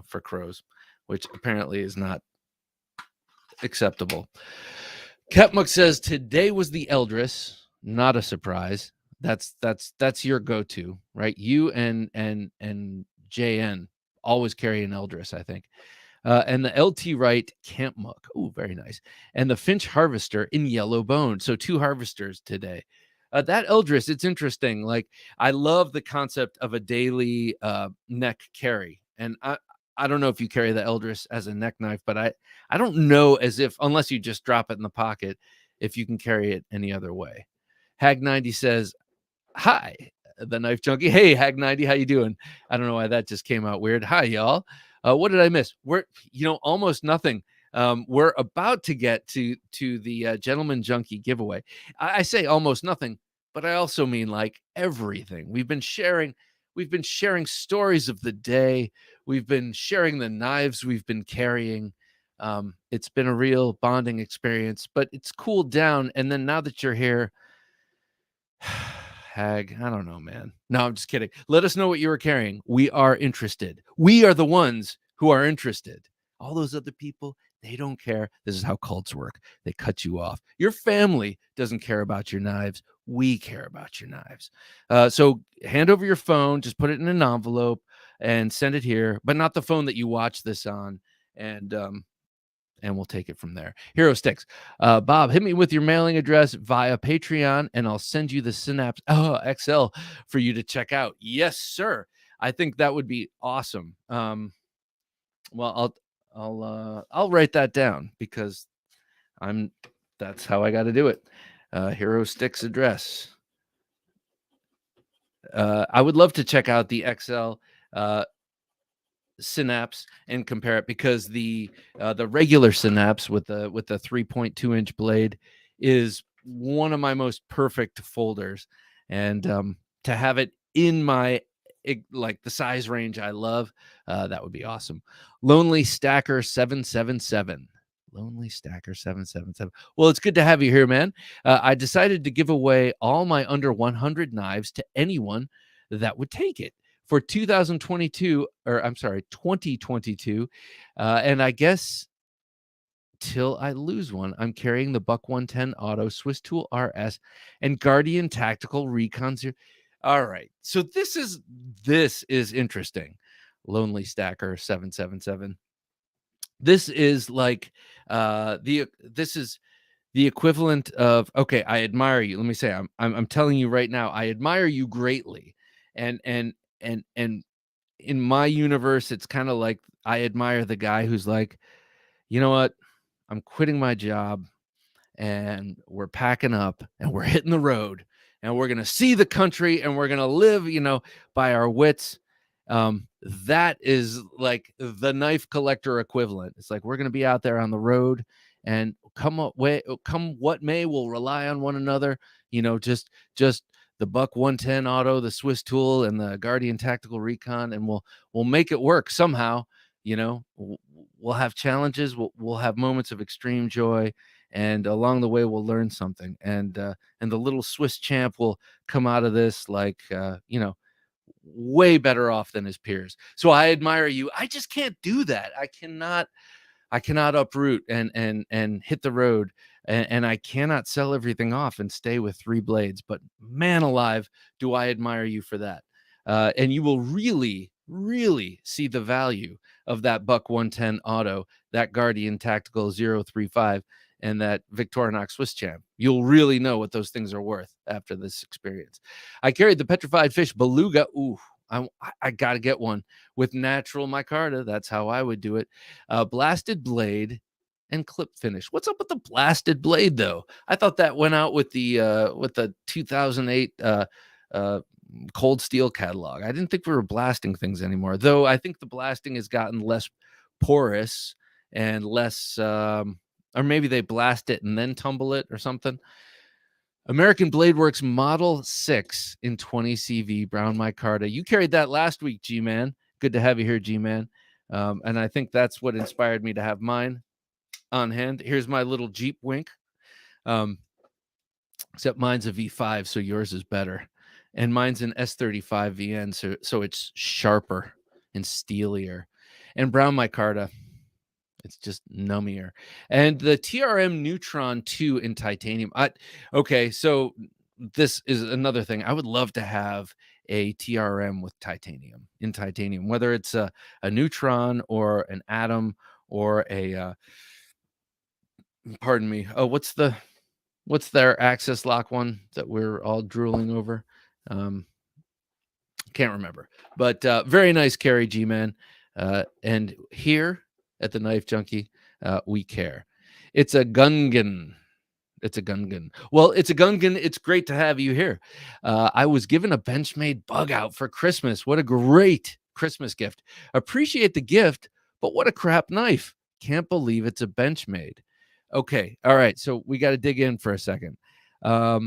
for crows, which apparently is not acceptable. Ketmuk says today was the Eldris, not a surprise. That's your go-to, right? You and JN always carry an Eldris, I think. And the LT Wright Camp Muck. Oh, very nice. And the Finch Harvester in yellow bone. So 2 harvesters today. That Eldris, it's interesting. Like I love the concept of a daily neck carry. And I don't know if you carry the Eldris as a neck knife, but I don't know unless you just drop it in the pocket, if you can carry it any other way. Hag90 says, hi, the Knife Junkie. Hey, Hag90, how you doing? I don't know why that just came out weird. Hi, y'all. What did I miss? We're almost nothing. We're about to get to the Gentleman Junkie giveaway. I say almost nothing, but I also mean like everything. We've been sharing stories of the day. We've been sharing the knives we've been carrying. It's been a real bonding experience, but it's cooled down. And then now that you're here, Hag, I don't know, man. No, I'm just kidding. Let us know what you were carrying. We are interested. We are the ones who are interested. All those other people, they don't care. This is how cults work. They cut you off. Your family doesn't care about your knives. We care about your knives. So hand over your phone. Just put it in an envelope and send it here, but not the phone that you watch this on. And we'll take it from there. Hero Sticks. Bob, hit me with your mailing address via Patreon, and I'll send you the Synapse XL for you to check out. Yes, sir. I think that would be awesome. Well, I'll write that down because that's how I got to do it. Hero Sticks address. I would love to check out the XL Synapse and compare it, because the regular Synapse with the 3.2 inch blade is one of my most perfect folders, and to have it in my like the size range I love, that would be awesome. Lonely Stacker 777. Lonely Stacker 777. Well, it's good to have you here, man. I decided to give away all my under 100 knives to anyone that would take it for 2022, or I'm sorry, 2022. And I guess till I lose one, I'm carrying the Buck 110 Auto, Swiss Tool RS, and Guardian Tactical Recon Zero. All right, so this is interesting. Lonely Stacker 777. This is like this is the equivalent of, okay, I admire you. Let me say, I'm telling you right now, I admire you greatly, and in my universe, it's kind of like I admire the guy who's like, you know what, I'm quitting my job and we're packing up and we're hitting the road and we're going to see the country and we're going to live, by our wits. That is like the knife collector equivalent. It's like we're going to be out there on the road, and come what may, we'll rely on one another. Just the Buck 110 Auto, the Swiss Tool, and the Guardian Tactical Recon, and we'll make it work somehow. We'll have challenges. We'll have moments of extreme joy, and along the way we'll learn something. And the little Swiss champ will come out of this like way better off than his peers. So I admire you. I just can't do that. I cannot uproot and hit the road, and I cannot sell everything off and stay with 3 blades. But man alive, do I admire you for that. And you will really, really see the value of that Buck 110 Auto, that Guardian Tactical 035, and that Victorinox Swiss Champ. You'll really know what those things are worth after this experience. I carried the Petrified Fish Beluga. Ooh, I got to get one with natural micarta. That's how I would do it. Blasted blade and clip finish. What's up with the blasted blade, though? I thought that went out with the 2008 Cold Steel catalog. I didn't think we were blasting things anymore, though. I think the blasting has gotten less porous and less, or maybe they blast it and then tumble it or something. American Blade Works Model 6 in 20 CV brown micarta. You carried that last week, G-Man. Good to have you here, G-Man. And I think that's what inspired me to have mine on hand. Here's my little Jeep wink. Except mine's a V5, so yours is better. And mine's an S35 VN, so it's sharper and steelier. And brown micarta, it's just nummier. And the TRM Neutron 2 in titanium. Okay, so this is another thing. I would love to have a TRM with titanium, in titanium, whether it's a Neutron or an Atom or a, pardon me. Oh, what's their access lock one that we're all drooling over? Can't remember, but very nice carry, G-Man. And here at the Knife Junkie, we care. It's a Gungan. It's a Gungan. Well, it's a Gungan. It's great to have you here. I was given a Benchmade bug out for Christmas. What a great Christmas gift. Appreciate the gift, but what a crap knife. Can't believe it's a Benchmade. Okay. All right. So we got to dig in for a second. All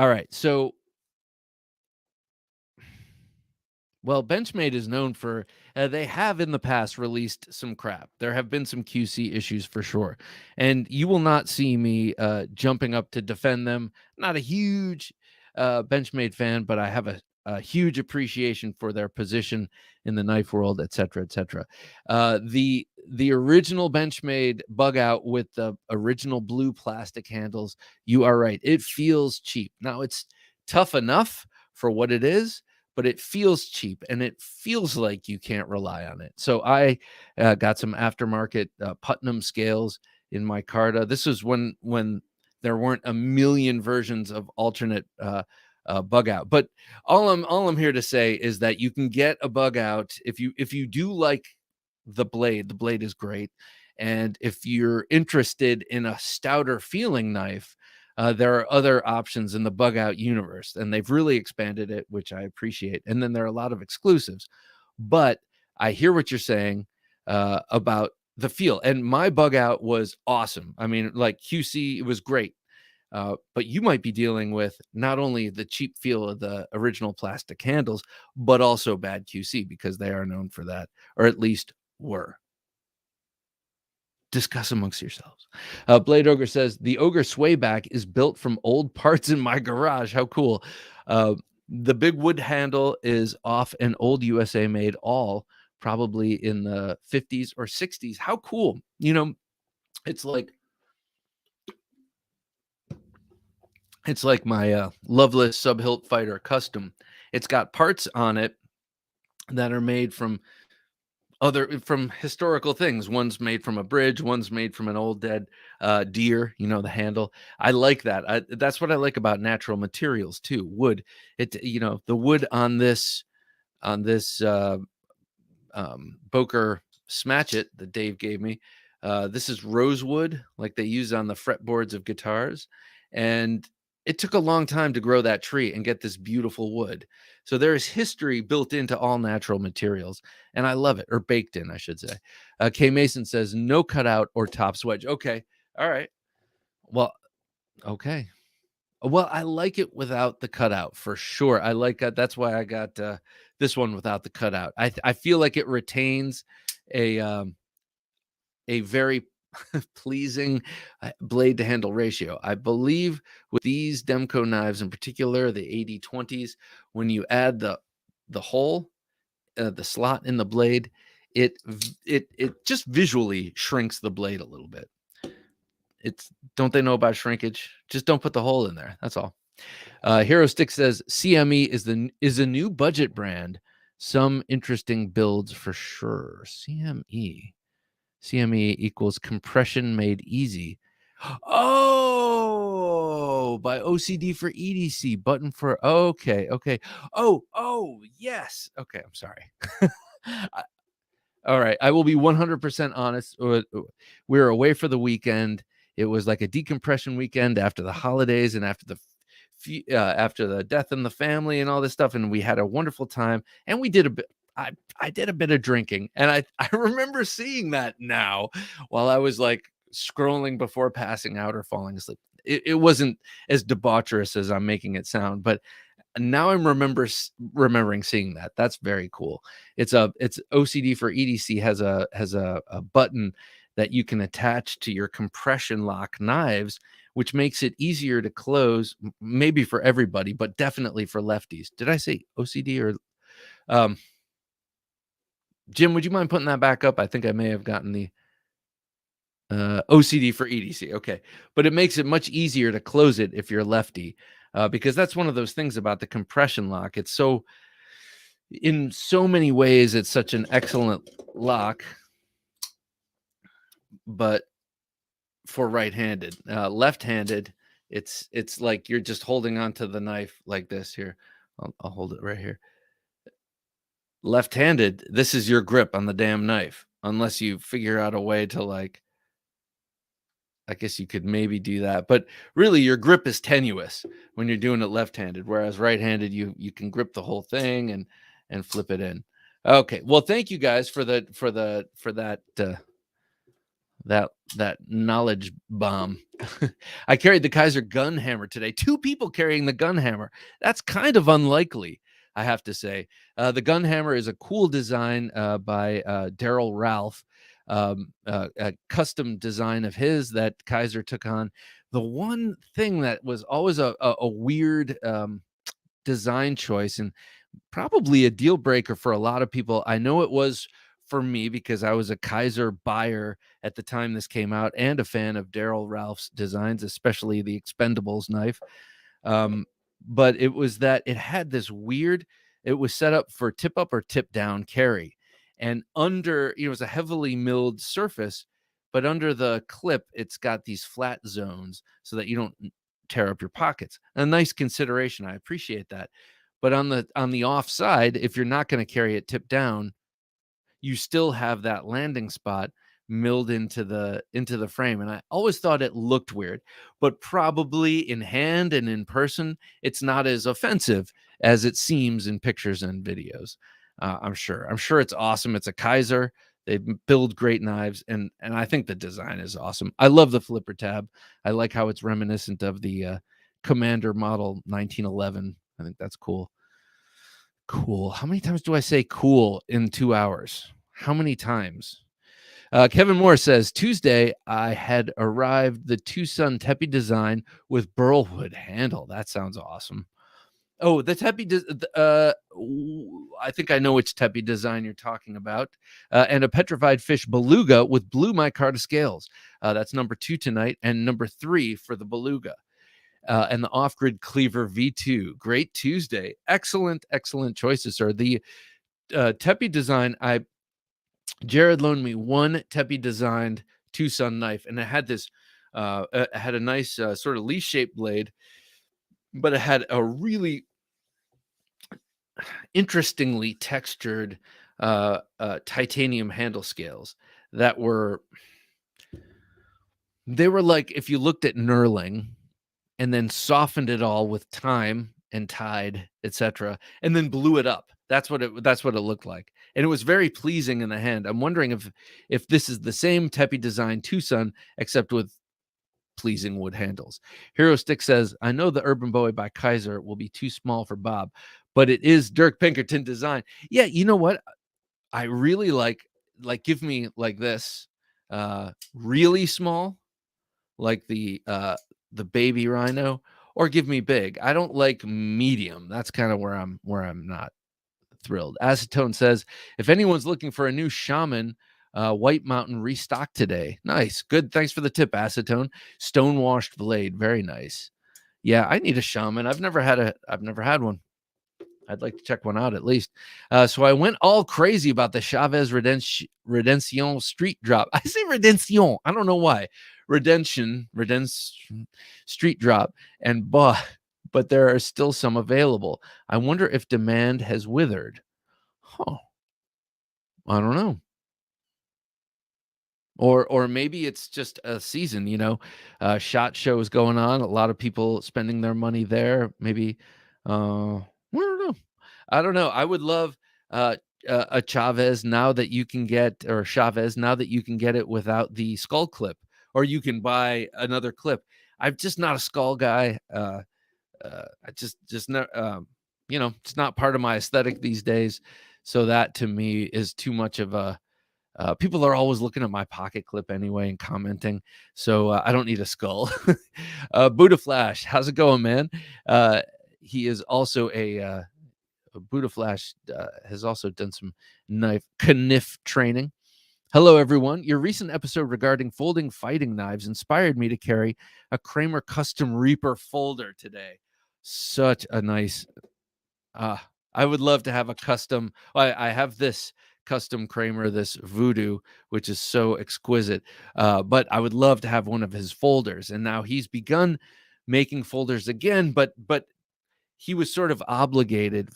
right. So, well, Benchmade is known for, they have in the past released some crap. There have been some QC issues for sure. And you will not see me jumping up to defend them. Not a huge Benchmade fan, but I have a huge appreciation for their position in the knife world, et cetera, et cetera. The original Benchmade bug out with the original blue plastic handles, you are right. It feels cheap. Now, it's tough enough for what it is, but it feels cheap and it feels like you can't rely on it. So I got some aftermarket Putnam scales in my Carta. This was when there weren't a million versions of alternate bug out. But all I'm here to say is that you can get a bug out if you do like the blade. The blade is great, and if you're interested in a stouter feeling knife, there are other options in the bug out universe, and they've really expanded it, which I appreciate. And then there are a lot of exclusives. But I hear what you're saying about the feel, and my bug out was awesome. I mean, like QC, it was great. But you might be dealing with not only the cheap feel of the original plastic handles, but also bad QC, because they are known for that, or at least were. Discuss amongst yourselves. Blade Ogre says the Ogre Swayback is built from old parts in my garage. How cool! The big wood handle is off an old USA made awl, probably in the 50s or 60s. How cool! You know, it's like my Loveless Subhilt Fighter Custom. It's got parts on it that are made from historical things. One's made from a bridge, one's made from an old dead deer, you know, the handle. I like that. That's what I like about natural materials too. Wood, the wood on this Boker Smatchet that Dave gave me. This is rosewood, like they use on the fretboards of guitars, and it took a long time to grow that tree and get this beautiful wood. So there is history built into all natural materials, and I love it, or baked in, I should say. K Mason says no cutout or top swedge. Okay, all right. Well, okay. Well, I like it without the cutout for sure. I like that's why I got this one without the cutout. I feel like it retains a very pleasing blade to handle ratio. I believe with these Demco knives in particular, the 80/20s, when you add the hole, the slot in the blade, it just visually shrinks the blade a little bit. Don't they know about shrinkage? Just don't put the hole in there. That's all. Hero Stick says CME is a new budget brand. Some interesting builds for sure. CME equals compression made easy. Oh, by OCD for EDC, button for okay. Oh, yes. Okay, I'm sorry. All right, I will be 100% honest. We were away for the weekend. It was like a decompression weekend after the holidays and after the death in the family and all this stuff, and we had a wonderful time. And we did a bit. I did a bit of drinking, and I remember seeing that now while I was like scrolling before passing out or falling asleep. It wasn't as debaucherous as I'm making it sound, but now I'm remembering seeing that. That's very cool. It's OCD for EDC has a button that you can attach to your compression lock knives, which makes it easier to close, maybe for everybody, but definitely for lefties. Did I say OCD or Jim, would you mind putting that back up? I think I may have gotten the OCD for EDC. Okay. But it makes it much easier to close it if you're lefty, because that's one of those things about the compression lock. In so many ways, it's such an excellent lock, but for right-handed, left-handed, it's like you're just holding onto the knife like this here. I'll hold it right here. Left-handed, this is your grip on the damn knife, unless you figure out a way to, like, I guess you could maybe do that, but really your grip is tenuous when you're doing it left-handed, whereas right-handed you can grip the whole thing and flip it in. Okay, well, thank you guys for that that knowledge bomb. I carried the Kaiser Gun Hammer today. 2 people carrying the gun hammer. That's kind of unlikely, I have to say. The gun hammer is a cool design by Daryl Ralph, a custom design of his that Kaiser took on. The one thing that was always a weird design choice and probably a deal breaker for a lot of people. I know it was for me because I was a Kaiser buyer at the time this came out and a fan of Daryl Ralph's designs, especially the Expendables knife. But it was that it had this weird, it was set up for tip up or tip down carry. And under, it was a heavily milled surface, but under the clip, it's got these flat zones so that you don't tear up your pockets. A nice consideration. I appreciate that. But on the off side, if you're not going to carry it tip down, you still have that landing spot milled into the frame. And I always thought it looked weird, but probably in hand and in person, it's not as offensive as it seems in pictures and videos. I'm sure it's awesome. It's a Kaiser. They build great knives, and I think the design is awesome. I love the flipper tab. I like how it's reminiscent of the Commander model 1911. I think that's cool. Cool. How many times do I say cool in 2 hours? How many times? Kevin Moore says, Tuesday, I had arrived the Tucson Teppy design with burlwood handle. That sounds awesome. Oh, the Teppy, I think I know which Teppy design you're talking about. And a petrified fish beluga with blue micarta scales. That's number 2 tonight, and number 3 for the beluga. And the off-grid cleaver V2. Great Tuesday. Excellent, excellent choices, sir. The Teppy design, Jared loaned me one Teppy designed Tucson knife, and it had this, it had a nice sort of leaf-shaped blade, but it had a really interestingly textured titanium handle scales that were, they were like if you looked at knurling and then softened it all with time and tide, etc., and then blew it up. That's what it looked like, and it was very pleasing in the hand. I'm wondering if this is the same Teppy design Tucson except with pleasing wood handles. Hero Stick says, I know the Urban Bowie by Kaiser will be too small for Bob, but it is Dirk Pinkerton design. Yeah, you know what? I really like give me like this, really small, like the baby rhino, or give me big. I don't like medium. That's kind of where I'm not thrilled. Acetone says, if anyone's looking for a new Shaman, White Mountain restocked today. Nice. Good. Thanks for the tip, Acetone. Stone-washed blade. Very nice. Yeah, I need a Shaman. I've never had one. I'd like to check one out at least. So I went all crazy about the Chavez Redemption street drop. I say Redemption. I don't know why. Redemption street drop, and but there are still some available. I wonder if demand has withered. Huh. I don't know. Or maybe it's just a season, SHOT Shows going on, a lot of people spending their money there. Maybe I don't know. I would love a Chavez now that you can get, or Chavez now that you can get it without the skull clip, or you can buy another clip. I'm just not a skull guy. I just not, it's not part of my aesthetic these days. So that to me is too much of a. People are always looking at my pocket clip anyway and commenting, so I don't need a skull. Buddha Flash, how's it going, man? He is also a Buddha Flash has also done some knife training. Hello, everyone. Your recent episode regarding folding fighting knives inspired me to carry a Kramer Custom Reaper folder today. Such a nice. I would love to have a custom. I have this custom Kramer, this Voodoo, which is so exquisite. But I would love to have one of his folders. And now he's begun making folders again, but he was sort of obligated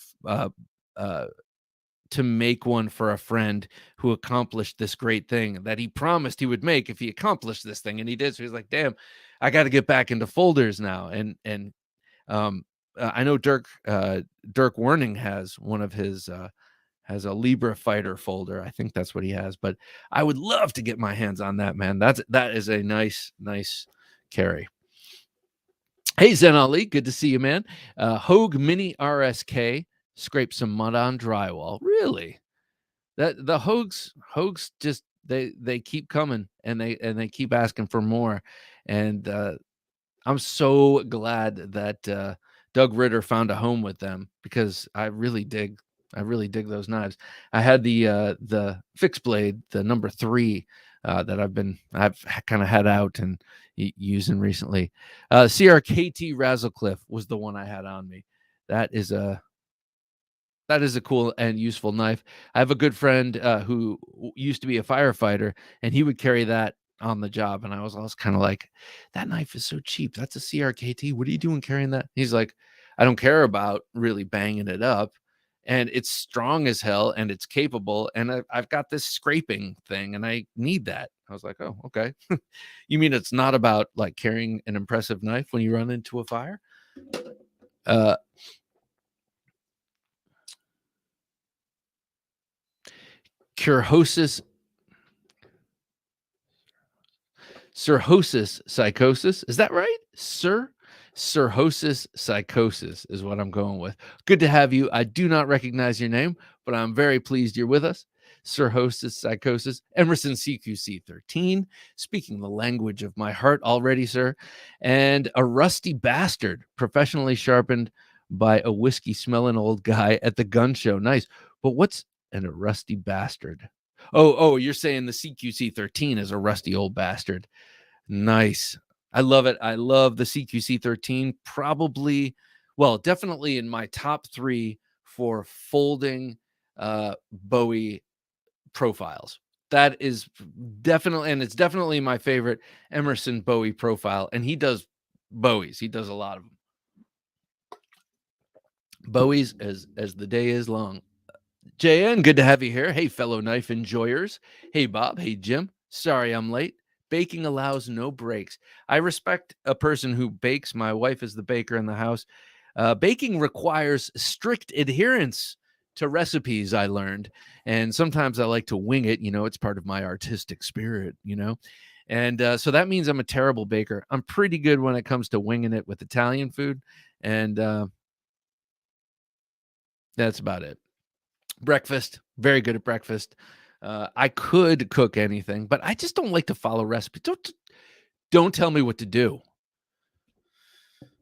to make one for a friend who accomplished this great thing that he promised he would make if he accomplished this thing, and he did. So he's like, damn, I got to get back into folders now. And I know Dirk Werning has one of his has a Libra Fighter folder. I think that's what he has, but I would love to get my hands on that, man. That is a nice carry. Hey, Zen Ali, good to see you, man. Hogue Mini RSK scraped some mud on drywall. Really? That the Hogues just they keep coming, and they keep asking for more. And I'm so glad that Doug Ritter found a home with them, because I really dig those knives. I had the fixed blade, the number 3, that I've kind of had out and using recently. CRKT Razzlecliffe was the one I had on me. That is a cool and useful knife. I have a good friend who used to be a firefighter, and he would carry that on the job. And I was kind of like, that knife is so cheap. That's a CRKT. What are you doing carrying that? He's like, I don't care about really banging it up. And it's strong as hell, and it's capable. And I've got this scraping thing, and I need that. I was like, oh, okay. You mean it's not about like carrying an impressive knife when you run into a fire? Cirrhosis psychosis. Is that right? Cirrhosis psychosis is what I'm going with. Good to have you. I do not recognize your name, but I'm very pleased you're with us. Cirrhosis, Psychosis, Emerson CQC 13, speaking the language of my heart already, sir, and a rusty bastard, professionally sharpened by a whiskey smelling old guy at the gun show. Nice. But what's a rusty bastard? Oh, you're saying the CQC 13 is a rusty old bastard. Nice. I love it. I love the CQC 13. Probably, well, definitely in my top 3 for folding Bowie profiles. That is definitely, and it's definitely my favorite Emerson Bowie profile. And he does Bowies. He does a lot of them. Bowies as the day is long. JN, good to have you here. Hey, fellow knife enjoyers. Hey, Bob. Hey, Jim. Sorry I'm late. Baking allows no breaks. I respect a person who bakes. My wife is the baker in the house. Baking requires strict adherence to recipes, I learned. And sometimes I like to wing it. You know, it's part of my artistic spirit, you know. And so that means I'm a terrible baker. I'm pretty good when it comes to winging it with Italian food. And that's about it. Breakfast, very good at breakfast. I could cook anything, but I just don't like to follow recipes. Don't tell me what to do.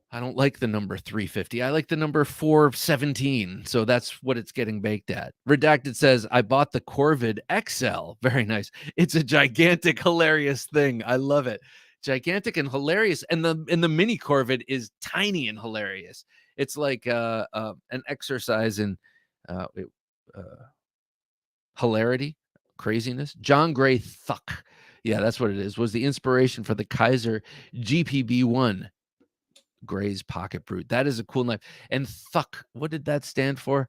I don't like the number 350. I like the number 417. So that's what it's getting baked at. Redacted says, I bought the Corvid XL. Very nice. It's a gigantic, hilarious thing. I love it. Gigantic and hilarious. And the mini Corvid is tiny and hilarious. It's like an exercise in hilarity, craziness. John Gray Thuck. Yeah, that's what it is. Was the inspiration for the Kaiser GPB1. Gray's Pocket Brute. That is a cool knife. And Thuck, what did that stand for?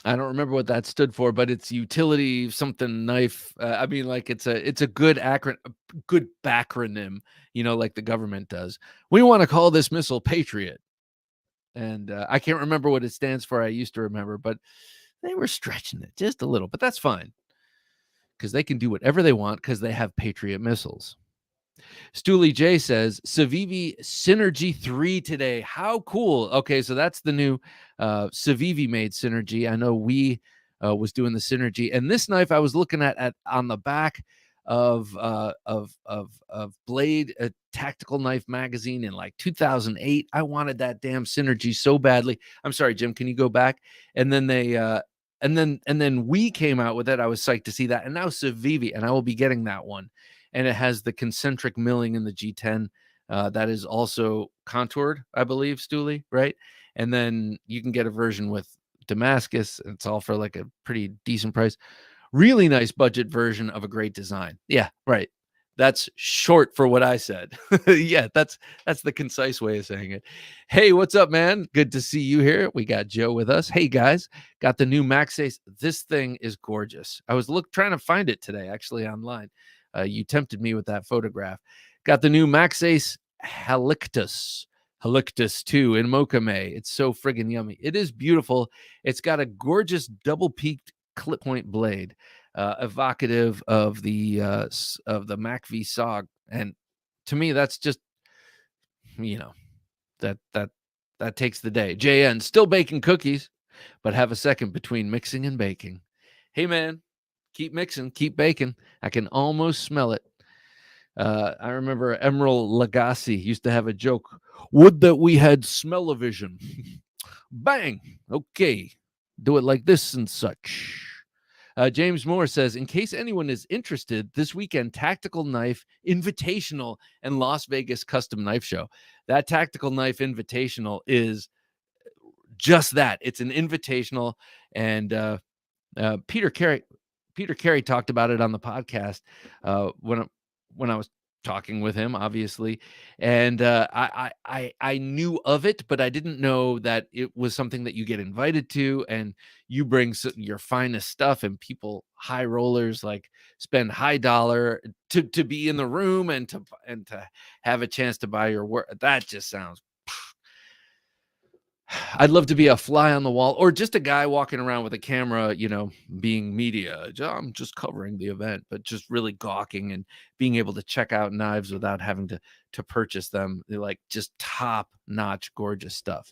I don't remember what that stood for, but it's utility something knife. I mean, like it's a good good backronym, you know, like the government does. We want to call this missile Patriot. And I can't remember what it stands for. I used to remember, but they were stretching it just a little. But that's fine because they can do whatever they want because they have Patriot missiles. Stooley J says Civivi Synergy 3 today. How cool. Okay, so that's the new Civivi made Synergy. I know we was doing the Synergy, and this knife I was looking at on the back of Blade, a tactical knife magazine in like 2008. I wanted that damn Synergy so badly. I'm sorry, Jim, can you go back? And then they and then we came out with it. I was psyched to see that. And now Civivi, and I will be getting that one. And it has the concentric milling in the G10 that is also contoured, I believe, Stooley, right? And then you can get a version with Damascus. It's all for like a pretty decent price. Really nice budget version of a great design. Yeah, right. That's short for what I said. Yeah, that's the concise way of saying it. Hey, what's up, man? Good to see you here. We got Joe with us. Hey, guys, got the new Max Ace. This thing is gorgeous. I was trying to find it today, actually, online. You tempted me with that photograph. Got the new Max Ace Halictus 2 in Mokame. It's so friggin' yummy. It is beautiful. It's got a gorgeous double-peaked clip point blade, evocative of the Mach V SOG. And to me, that's just, you know, that takes the day. JN, still baking cookies, but have a second between mixing and baking. Hey, man. Keep mixing, keep baking. I can almost smell it. I remember Emerald Lagasse used to have a joke. Would that we had smell-o-vision. Bang. Okay. Do it like this and such. James Moore says, in case anyone is interested, this weekend, Tactical Knife Invitational and Las Vegas Custom Knife Show. That Tactical Knife Invitational is just that. It's an invitational. And Peter Carey talked about it on the podcast when I was talking with him, obviously, and I knew of it, but I didn't know that it was something that you get invited to, and you bring your finest stuff, and people, high rollers, like spend high dollar to be in the room and to have a chance to buy your work. That just sounds. I'd love to be a fly on the wall or just a guy walking around with a camera, you know, being media. I'm just covering the event, but just really gawking and being able to check out knives without having to purchase them. They're like just top notch, gorgeous stuff.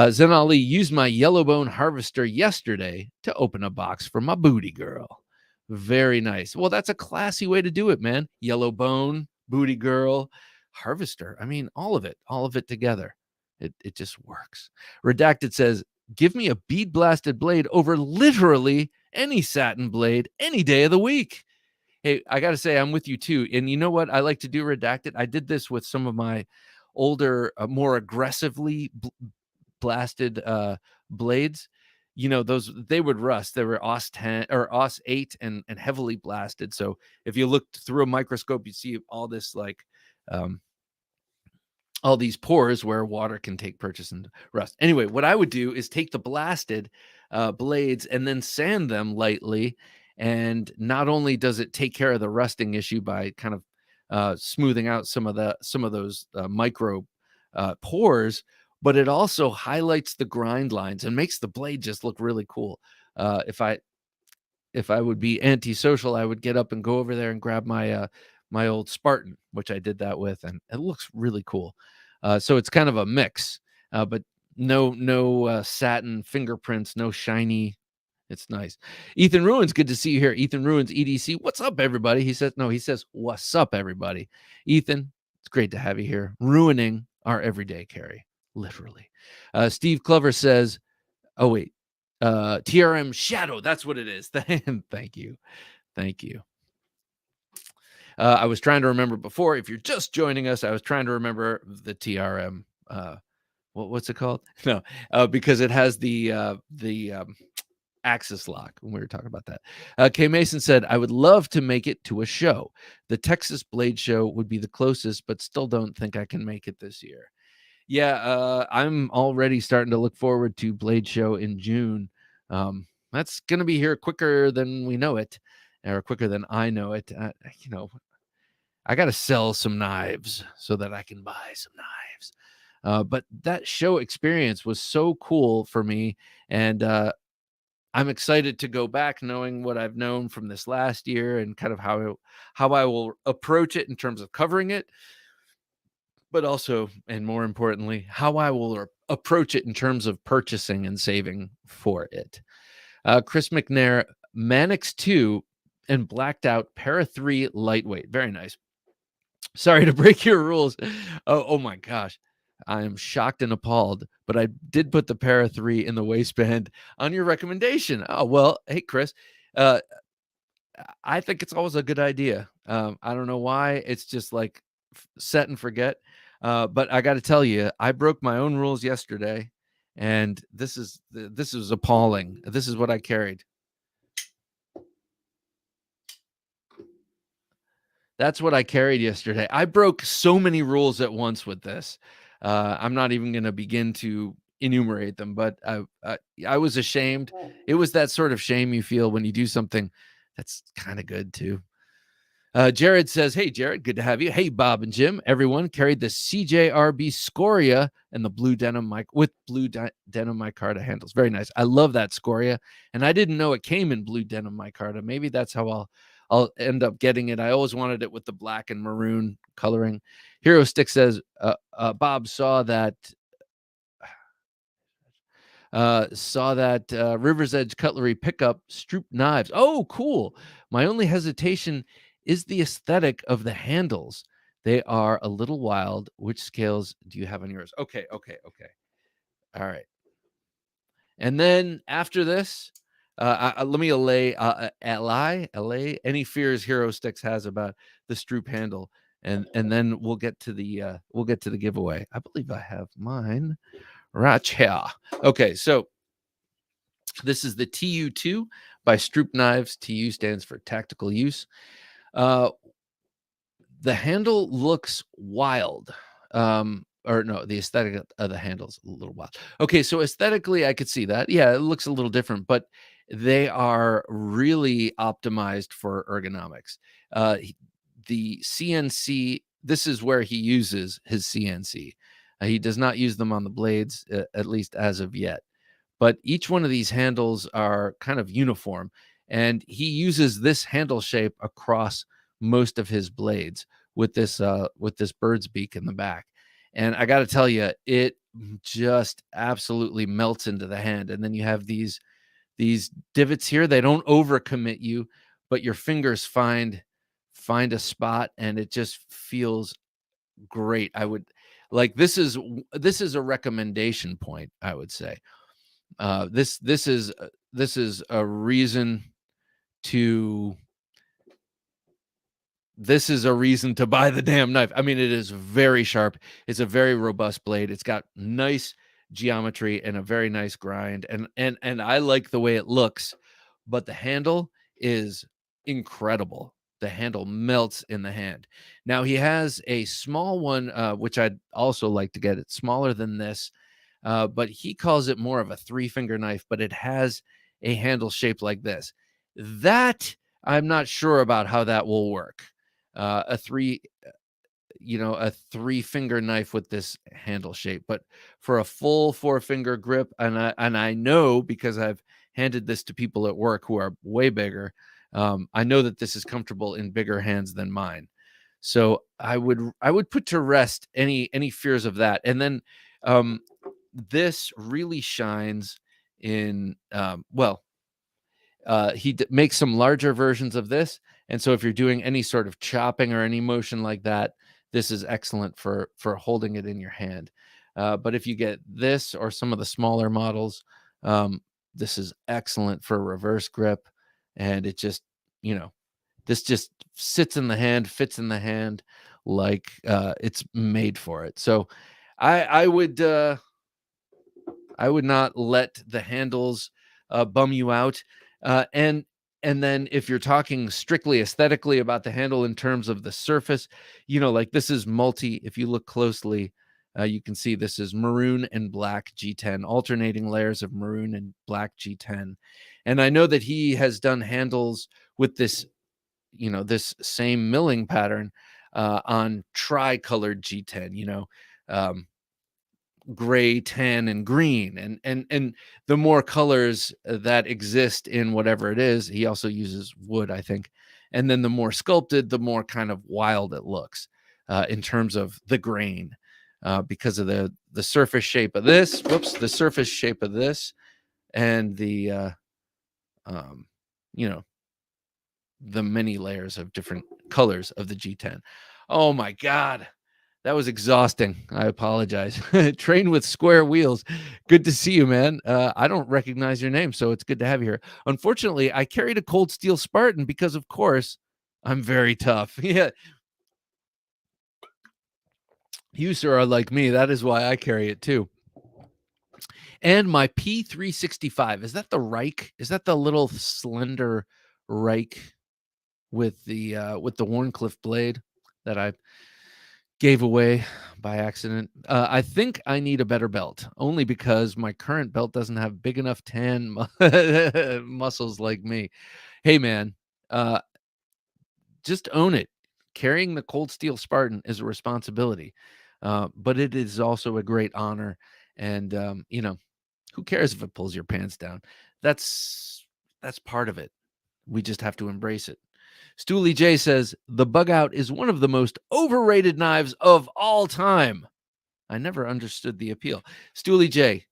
Zen Ali used my Yellowbone harvester yesterday to open a box for my booty girl. Very nice. Well, that's a classy way to do it, man. Yellowbone, booty girl, harvester. I mean, all of it together. It just works. Redacted says, give me a bead blasted blade over literally any satin blade any day of the week. Hey, I got to say, I'm with you too. And you know what I like to do, Redacted? I did this with some of my older, more aggressively blasted blades. You know, those, they would rust. They were os 10 or os 8 and heavily blasted. So if you looked through a microscope, you see all this like um all these pores where water can take purchase and rust. Anyway, what I would do is take the blasted blades and then sand them lightly. And not only does it take care of the rusting issue by kind of smoothing out some of those micro pores, but it also highlights the grind lines and makes the blade just look really cool. If I would be antisocial, I would get up and go over there and grab my old Spartan, which I did that with, and it looks really cool. So it's kind of a mix, but no satin fingerprints, no shiny. It's nice. Ethan Ruins, good to see you here. Ethan Ruins, EDC. What's up, everybody? He says, what's up, everybody? Ethan, it's great to have you here, ruining our everyday carry, literally. Steve Clover says, oh, wait. TRM Shadow. That's what it is. Thank you. Thank you. I was trying to remember before. If you're just joining us, I was trying to remember the TRM. What's it called? No, because it has the axis lock. When we were talking about that, K Mason said, "I would love to make it to a show. The Texas Blade Show would be the closest, but still don't think I can make it this year." Yeah, I'm already starting to look forward to Blade Show in June. That's going to be here quicker than we know it, or quicker than I know it. You know, I got to sell some knives so that I can buy some knives. But that show experience was so cool for me, and I'm excited to go back, knowing what I've known from this last year and kind of how I will approach it in terms of covering it, but also, and more importantly, how I will approach it in terms of purchasing and saving for it. Chris McNair, Manix 2 and blacked out Para 3 lightweight. Very nice. Sorry to break your rules. Oh my gosh. I am shocked and appalled, but I did put the Para 3 in the waistband on your recommendation. Oh, well, hey, Chris. I think it's always a good idea. I don't know why. It's just like set and forget. But I got to tell you, I broke my own rules yesterday, and this is appalling. This is what I carried. That's what I carried yesterday. I broke so many rules at once with this. I'm not even going to begin to enumerate them, but I was ashamed. It was that sort of shame you feel when you do something that's kind of good too. Jared says, hey, Jared, good to have you. Hey, Bob and Jim, everyone carried the CJRB Scoria and the blue denim mic with blue denim micarta handles. Very nice. I love that Scoria. And I didn't know it came in blue denim micarta. Maybe that's how I'll end up getting it. I always wanted it with the black and maroon coloring. Hero Stick says, Bob saw that River's Edge Cutlery pickup Stroop Knives. Oh, cool. My only hesitation is the aesthetic of the handles. They are a little wild. Which scales do you have on yours? Okay. All right. And then after this, let me allay any fears Hero Sticks has about the Stroop handle, and then we'll get to the giveaway. I believe I have mine right here. Okay, so this is the TU2 by Stroop Knives. TU stands for tactical use. The handle looks wild. Or no, the aesthetic of the handle's a little wild. Okay, so aesthetically, I could see that. Yeah, it looks a little different, but they are really optimized for ergonomics. The CNC, this is where he uses his CNC. He does not use them on the blades, at least as of yet. But each one of these handles are kind of uniform, and he uses this handle shape across most of his blades with this bird's beak in the back. And I got to tell you, it just absolutely melts into the hand. And then you have these divots here. They don't overcommit you, but your fingers find a spot, and it just feels great. I would like this is a recommendation point, I would say. This is a reason to this is a reason to buy the damn knife. I mean, it is very sharp. It's a very robust blade. It's got nice geometry and a very nice grind. And I like the way it looks, but the handle is incredible. The handle melts in the hand. Now he has a small one, which I'd also like to get. It's smaller than this, but he calls it more of a three-finger knife, but it has a handle shaped like this. That I'm not sure about how that will work. A three, a three-finger knife with this handle shape, but for a full four-finger grip, and I know because I've handed this to people at work who are way bigger. I know that this is comfortable in bigger hands than mine. So I would put to rest any fears of that. And then this really shines in he makes some larger versions of this, and so if you're doing any sort of chopping or any motion like that, this is excellent for holding it in your hand. But if you get this or some of the smaller models, this is excellent for reverse grip, and it just this just sits in the hand, fits in the hand like it's made for it. So I I would uh, I would not let the handles bum you out. And then if you're talking strictly aesthetically about the handle in terms of the surface, like this is multi. If you look closely, you can see this is maroon and black G10, alternating layers of maroon and black G10. And I know that he has done handles with this same milling pattern on tri-colored G10. Um, gray, tan, and green, and the more colors that exist in whatever it is. He also uses wood, I think, and then the more sculpted, the more kind of wild it looks in terms of the grain, because of the surface shape of this. Whoops, the surface shape of this, and um, you know the many layers of different colors of the G10. Oh my God. That was exhausting. I apologize. Train with square wheels. Good to see you, man. I don't recognize your name, so it's good to have you here. Unfortunately, I carried a cold steel Spartan because, of course, I'm very tough. Yeah, you, sir, are like me. That is why I carry it too. And my P365. Is that the Reich? Is that the little slender Reich with the Warncliffe blade that I gave away by accident? I think I need a better belt, only because my current belt doesn't have big enough tan muscles like me. Hey, man, uh, just own it. Carrying the cold steel Spartan is a responsibility, but it is also a great honor. And who cares if it pulls your pants down? That's part of it. We just have to embrace it. Stoolie J says the bug out is one of the most overrated knives of all time. I never understood the appeal. Stoolie J,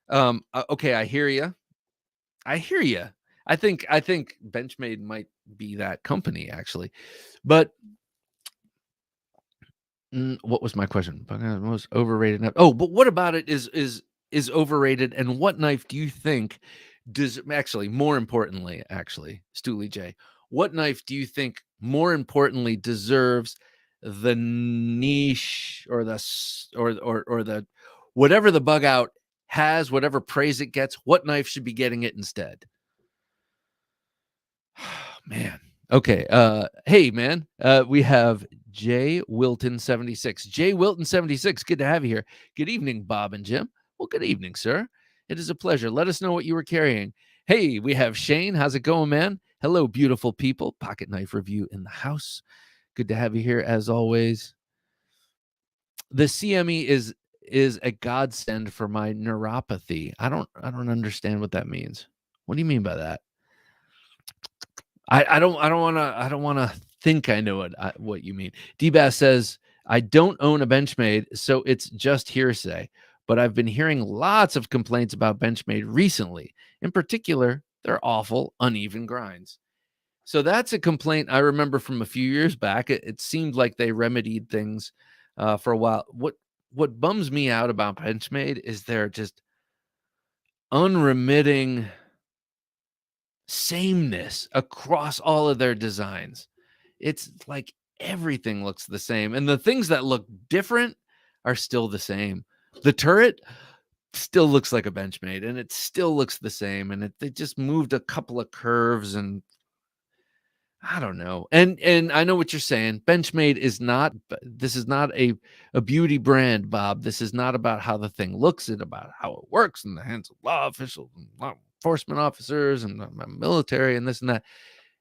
okay, I hear you. I hear you. I think Benchmade might be that company actually, but what was my question? Bug out most overrated knife. Oh, but what about it is overrated, and what knife do you think does actually more importantly, actually, Stoolie J, what knife do you think more importantly deserves the niche or or the whatever the bug out has, whatever praise it gets, what knife should be getting it instead? Man. Okay. Hey man. We have Jay Wilton 76. Jay Wilton 76. Good to have you here. Good evening, Bob and Jim. Well, good evening, sir. It is a pleasure. Let us know what you were carrying. Hey, we have Shane. How's it going, man? Hello, beautiful people. Pocket knife review in the house. Good to have you here as always. The CME is a godsend for my neuropathy. I don't understand what that means. What do you mean by that? I don't want to think I know what you mean. D-Bass says I don't own a Benchmade, so it's just hearsay, but I've been hearing lots of complaints about Benchmade recently. In particular, their awful uneven grinds. So that's a complaint I remember from a few years back. It seemed like they remedied things for a while. What bums me out about Benchmade is their just unremitting sameness across all of their designs. It's like everything looks the same, and the things that look different are still the same. The turret still looks like a Benchmade, and it still looks the same, and they just moved a couple of curves, and I don't know. And I know what you're saying. Benchmade is not. This is not a beauty brand, Bob. This is not about how the thing looks. It's about how it works in the hands of law officials and law enforcement officers and the military and this and that.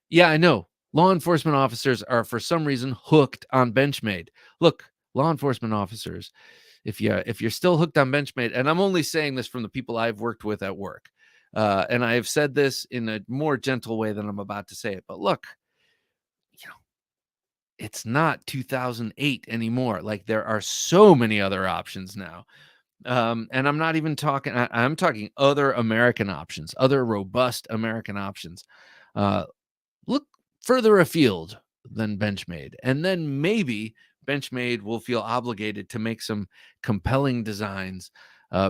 Yeah, I know. Law enforcement officers are for some reason hooked on Benchmade. Look, law enforcement officers, if you're still hooked on Benchmade, and I'm only saying this from the people I've worked with at work, and I have said this in a more gentle way than I'm about to say it, but look, you know, it's not 2008 anymore. Like there are so many other options now. And I'm not even talking, I'm talking other American options, other robust American options. Look further afield than Benchmade. And then maybe Benchmade will feel obligated to make some compelling designs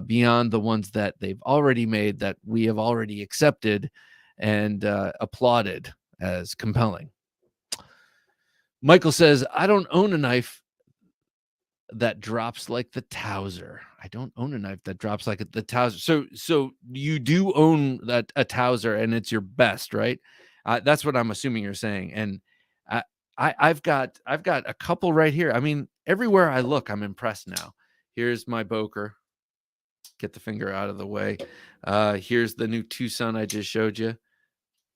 beyond the ones that they've already made that we have already accepted and applauded as compelling. Michael says, I don't own a knife that drops like the Towser. I don't own a knife that drops like the Towser. So you do own that a Towser, and it's your best, right? That's what I'm assuming you're saying. And I, I've got a couple right here. I mean, everywhere I look, I'm impressed now. Here's my Boker. Get the finger out of the way. Here's the new Tucson I just showed you.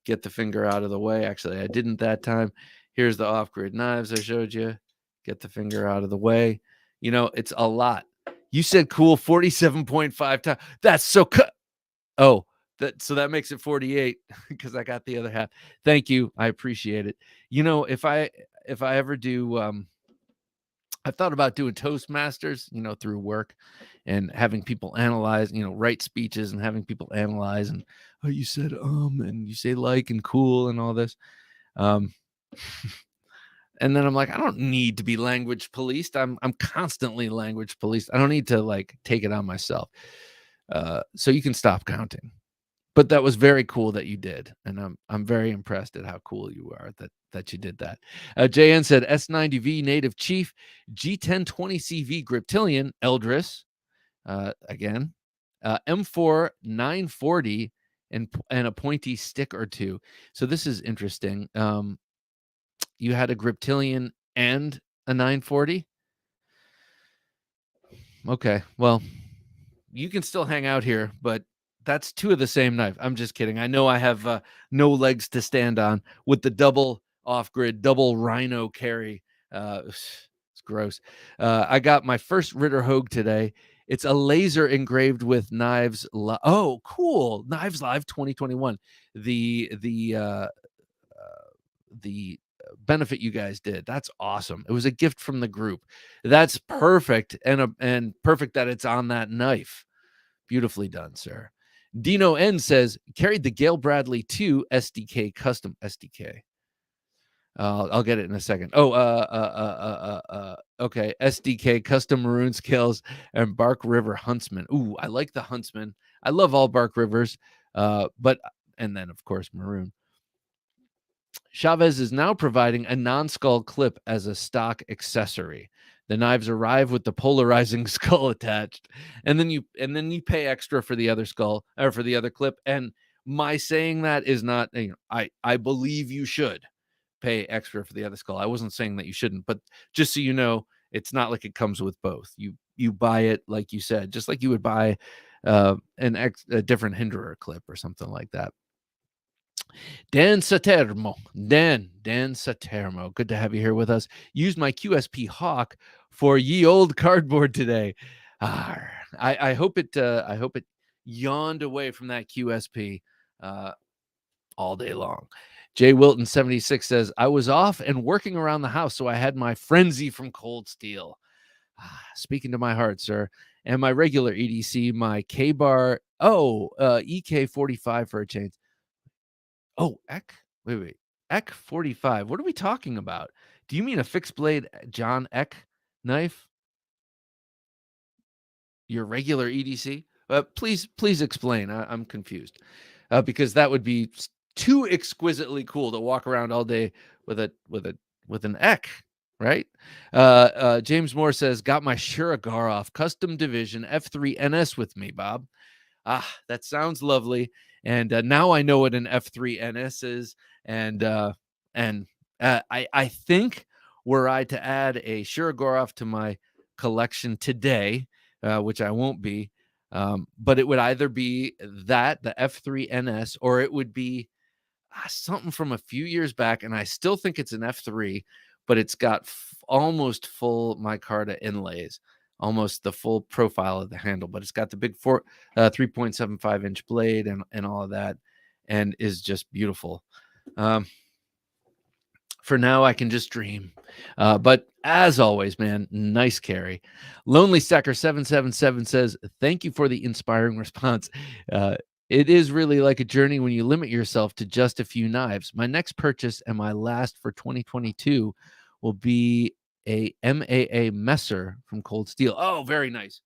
Get the finger out of the way. Actually, I didn't that time. Here's the off-grid knives I showed you. Get the finger out of the way. You know, it's a lot. You said cool 47.5 times. That's so oh, so that makes it 48 because I got the other half. Thank you. I appreciate it. You know, if I ever do I've thought about doing Toastmasters, you know, through work and having people analyze, you know, write speeches and having people analyze and oh, you said and you say like and cool and all this. Um And then I'm like, I don't need to be language policed. I'm constantly language policed. I don't need to like take it on myself. So you can stop counting. But that was very cool that you did, and I'm very impressed at how cool you are that you did that. JN said S90V Native Chief, G1020CV Griptilian Eldris, again, M4 940 and a pointy stick or two. So this is interesting. You had a Griptilian and a 940. Okay, well, you can still hang out here, but that's two of the same knife. I'm just kidding. I know I have no legs to stand on with the double off-grid, double rhino carry. It's gross. I got my first Ritter Hogue today. It's a laser engraved with Knives. Oh, cool! Knives Live 2021. The benefit you guys did. That's awesome. It was a gift from the group. That's perfect, and perfect that it's on that knife. Beautifully done, sir. Dino N says carried the Gail Bradley 2 SDK custom SDK. I'll get it in a second. Oh, okay. SDK custom maroon scales and Bark River Huntsman. Ooh, I like the Huntsman. I love all Bark Rivers, but and then of course maroon. Chavez is now providing a non-skull clip as a stock accessory. The knives arrive with the polarizing skull attached, and then you pay extra for the other skull or for the other clip. And my saying that is not, you know, I believe you should pay extra for the other skull. I wasn't saying that you shouldn't, but just so you know, it's not like it comes with both. You buy it like you said, just like you would buy a different Hinderer clip or something like that. Dan Satermo. Dan Satermo. Good to have you here with us. Used my QSP Hawk for ye old cardboard today. I hope it yawned away from that QSP. all day long. Jay Wilton 76 says, I was off and working around the house, so I had my frenzy from Cold Steel. Speaking to my heart, sir. And my regular EDC, my K bar. EK45 for a change. Oh, Eck. Wait. Eck 45. What are we talking about? Do you mean a fixed blade John Eck knife? Your regular EDC? Please explain. I'm confused. Because that would be too exquisitely cool to walk around all day with an Eck, right? James Moore says, got my Shiragarov custom division F3 NS with me, Bob. That sounds lovely. And now I know what an F3 NS is. And I think were I to add a Shirogorov to my collection today, which I won't be, but it would either be that, the F3 NS, or it would be something from a few years back. And I still think it's an F3, but it's got almost full micarta inlays, almost the full profile of the handle, but it's got the big 3.75 inch blade and all of that, and is just beautiful. For now, I can just dream. But as always, man, nice carry. Lonely Stacker 777 says, thank you for the inspiring response. It is really like a journey when you limit yourself to just a few knives. My next purchase and my last for 2022 will be a Maa Messer from Cold Steel. Oh, very nice.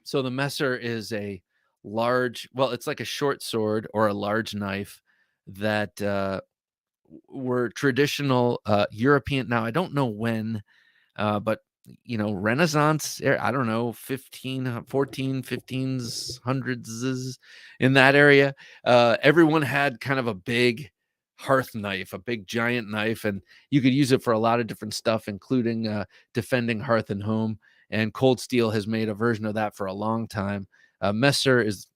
So the Messer is a large, well, it's like a short sword or a large knife that were traditional European. Now, I don't know when, but Renaissance, I don't know, 1500s in that area. Everyone had kind of a big hearth knife, a big giant knife, and you could use it for a lot of different stuff, including defending hearth and home. And Cold Steel has made a version of that for a long time. Messer is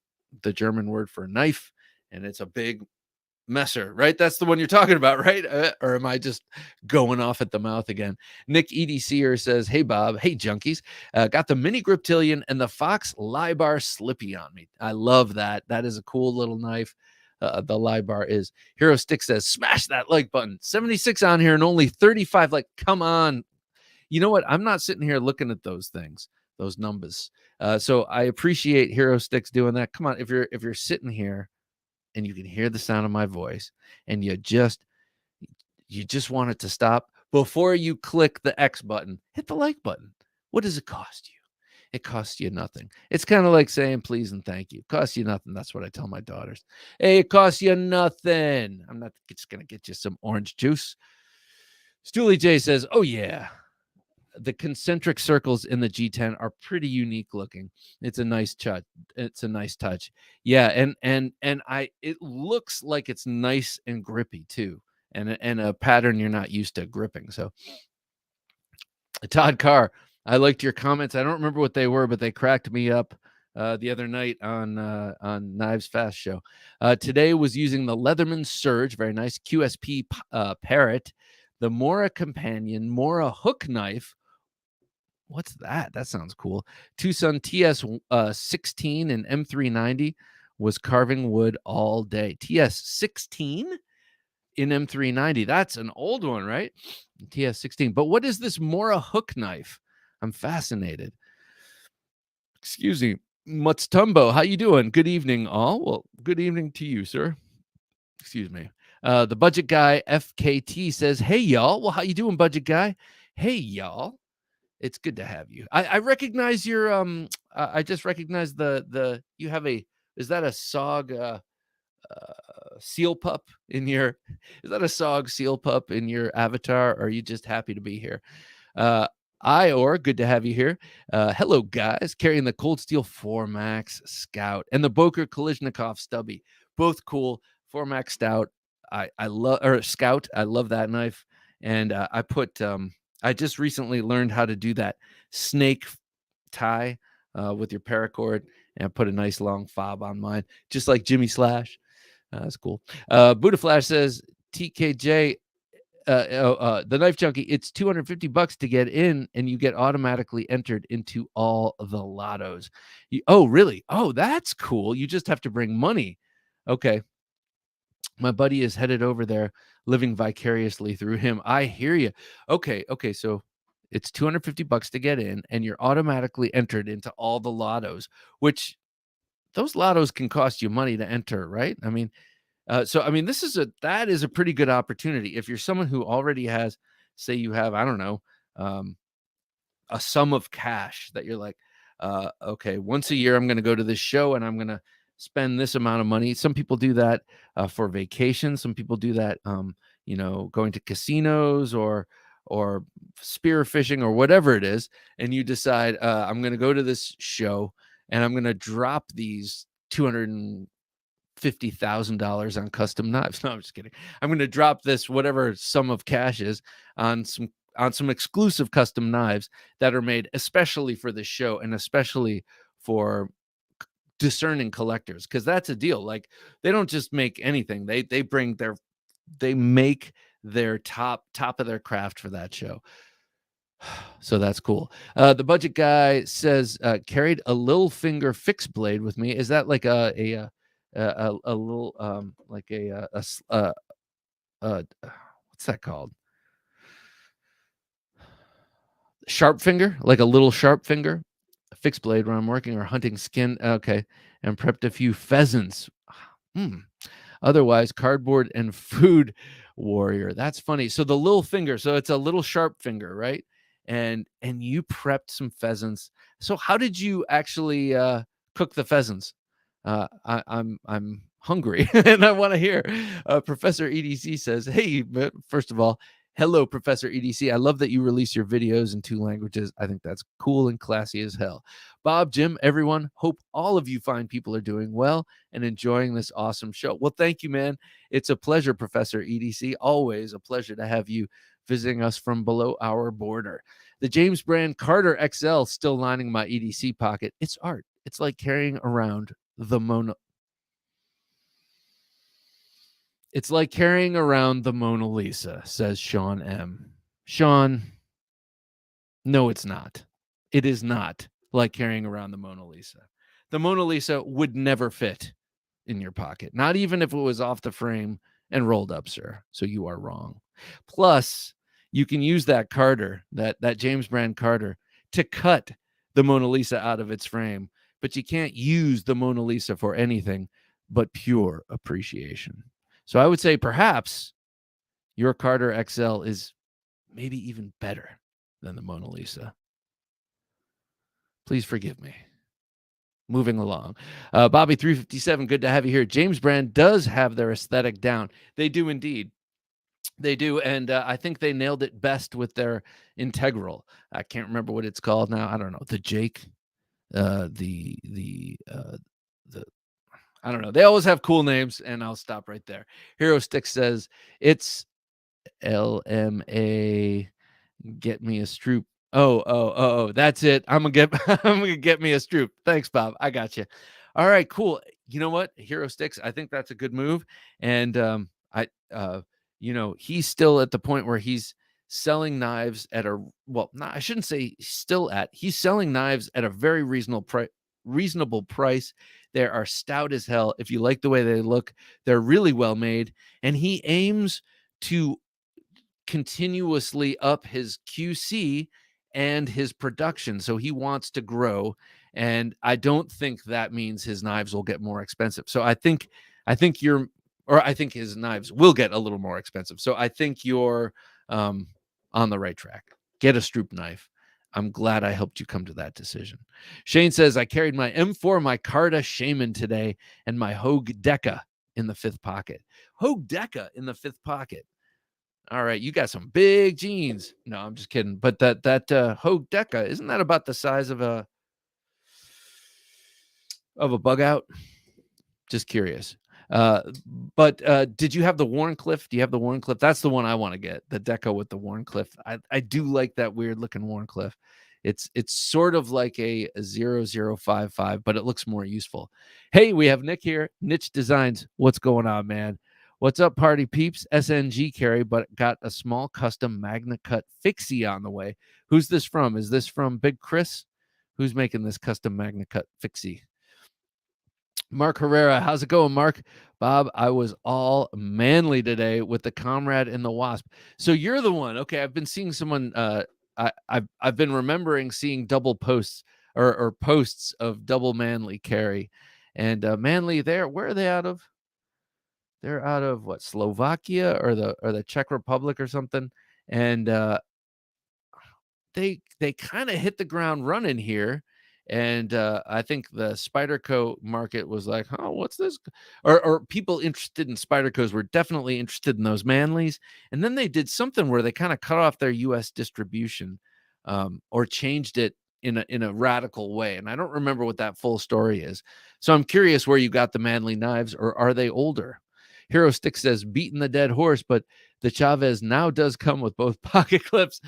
the German word for knife, and it's a big Messer, right? That's the one you're talking about, right? Or am I just going off at the mouth again? Nick EDCer says, hey, Bob. Hey, junkies. Got the mini Griptilian and the Fox Libar Slippy on me. I love that. That is a cool little knife. The Libar is. Hero Stick says, smash that like button. 76 on here and only 35. Like, come on. You know what? I'm not sitting here looking at those things, those numbers. So I appreciate Hero Sticks doing that. Come on. If you're sitting here and you can hear the sound of my voice and you just want it to stop, before you click the X button, hit the like button. What does it cost you? It costs you nothing. It's kind of like saying please and thank you. It costs you nothing. That's what I tell my daughters. Hey, it costs you nothing. I'm not just going to get you some orange juice. Stoolie J says, oh yeah, the concentric circles in the G10 are pretty unique looking. It's a nice touch. It's a nice touch. Yeah, and it looks like it's nice and grippy too, and a pattern you're not used to gripping. So, Todd Carr, I liked your comments. I don't remember what they were, but they cracked me up the other night on Knives Fast Show. Today was using the Leatherman Surge, very nice QSP Parrot, the Mora Companion, Mora Hook Knife. What's that? That sounds cool. Tucson TS 16 and M390 was carving wood all day. TS 16 in M390. That's an old one, right? TS 16. But what is this Mora hook knife? I'm fascinated. Excuse me. Mutstumbo, how you doing? Good evening, all. Well, good evening to you, sir. Excuse me. The budget guy FKT says, hey, y'all. Well, how you doing, budget guy? Hey, y'all. It's good to have you. I recognize your I just recognize the you have is that a SOG seal pup in your is that a SOG seal pup in your avatar, or are you just happy to be here? Ior, good to have you here. Hello guys, carrying the Cold Steel 4 Max Scout and the Boker Kalishnikov Stubby. Both cool. 4 Max Scout. I love, or Scout. I love that knife. And I just recently learned how to do that snake tie with your paracord, and I put a nice long fob on mine, just like Jimmy Slash. That's cool. Buddha Flash says, TKJ, the Knife Junkie, it's $250 to get in, and you get automatically entered into all the lottos. Oh, really? Oh, that's cool. You just have to bring money. Okay. My buddy is headed over there, living vicariously through him. I hear you. Okay, so it's $250 to get in, and you're automatically entered into all the lottos, which those lottos can cost you money to enter, right? I mean, that is a pretty good opportunity if you're someone who already has, say, you have, I don't know, um, a sum of cash that you're like, okay, once a year I'm going to go to this show and I'm going to spend this amount of money. Some people do that for vacation. Some people do that, going to casinos or spear fishing or whatever it is. And you decide, I'm going to go to this show and I'm going to drop these $250,000 on custom knives. No, I'm just kidding. I'm going to drop this whatever sum of cash is on some exclusive custom knives that are made especially for this show and especially for discerning collectors, because that's a deal. Like, they don't just make anything. They make their top of their craft for that show. So that's cool. The budget guy says, carried a little finger fixed blade with me. Is that like a little like what's that called? Sharp finger, like a little sharp finger, a fixed blade when I'm working or hunting skin. Okay, and prepped a few pheasants. Otherwise, cardboard and food warrior. That's funny. So the little finger, so it's a little sharp finger, right? And you prepped some pheasants. So how did you actually cook the pheasants? I'm hungry and I want to hear. Professor EDC says, "Hey, first of all, hello, Professor EDC. I love that you release your videos in 2 languages. I think that's cool and classy as hell. Bob, Jim, everyone, hope all of you fine people are doing well and enjoying this awesome show." Well, thank you, man. It's a pleasure, Professor EDC. Always a pleasure to have you visiting us from below our border. The James Brand Carter XL still lining my EDC pocket. It's art. It's like carrying around the Mona. It's like carrying around the Mona Lisa, says Sean M. Sean, no, it's not. It is not like carrying around the Mona Lisa. The Mona Lisa would never fit in your pocket, not even if it was off the frame and rolled up, sir. So you are wrong. Plus, you can use that Carter, that James Brand Carter, to cut the Mona Lisa out of its frame, but you can't use the Mona Lisa for anything but pure appreciation. So I would say perhaps your Carter XL is maybe even better than the Mona Lisa. Please forgive me. Moving along. Bobby 357, good to have you here. James Brand does have their aesthetic down. They do indeed. They do, and I think they nailed it best with their integral. I can't remember what it's called now. I don't know. The Jake, the I don't know. They always have cool names, and I'll stop right there. Hero Stick says it's LMA. Get me a Stroop. Oh, that's it. I'm gonna get me a Stroop. Thanks, Bob. I got you. All right, cool. You know what? Hero Sticks, I think that's a good move. And he's still at the point where he's selling knives at I shouldn't say still at. He's selling knives at a very reasonable price. They are stout as hell. If you like the way they look, they're really well made. And he aims to continuously up his QC and his production. So he wants to grow. And I don't think that means his knives will get more expensive. So I think his knives will get a little more expensive. So I think you're on the right track. Get a Stroop knife. I'm glad I helped you come to that decision. Shane says, I carried my M4 micarta Shaman today and my Hogue Deca in the 5th pocket. Hogue Deca in the 5th pocket. All right, you got some big jeans. No, I'm just kidding. But that Hogue Deca, isn't that about the size of a bug out? Just curious. But did you have the Warncliffe? Do you have the Warncliffe? That's the one I want to get. The Deca with the Warncliffe. I do like that weird looking Warncliffe. It's sort of like a 0055, but it looks more useful. Hey, we have Nick here. Niche Designs. What's going on, man? What's up, party peeps? SNG carry, but got a small custom Magna Cut fixie on the way. Who's this from? Is this from Big Chris? Who's making this custom Magna Cut fixie? Mark Herrera, how's it going, Mark? Bob, I was all manly today with the Comrade and the Wasp. So you're the one. Okay, I've been seeing someone. I've been remembering seeing double posts or posts of double manly carry, and manly. Where are they out of? They're out of what, Slovakia or the Czech Republic or something, and they kind of hit the ground running here. And I think the Spyderco market was like, oh, what's this? Or people interested in Spydercos were definitely interested in those Manleys. And then they did something where they kind of cut off their US distribution, or changed it in a radical way. And I don't remember what that full story is. So I'm curious where you got the Manly knives, or are they older? Hero Stick says, beating the dead horse, but the Chavez now does come with both pocket clips.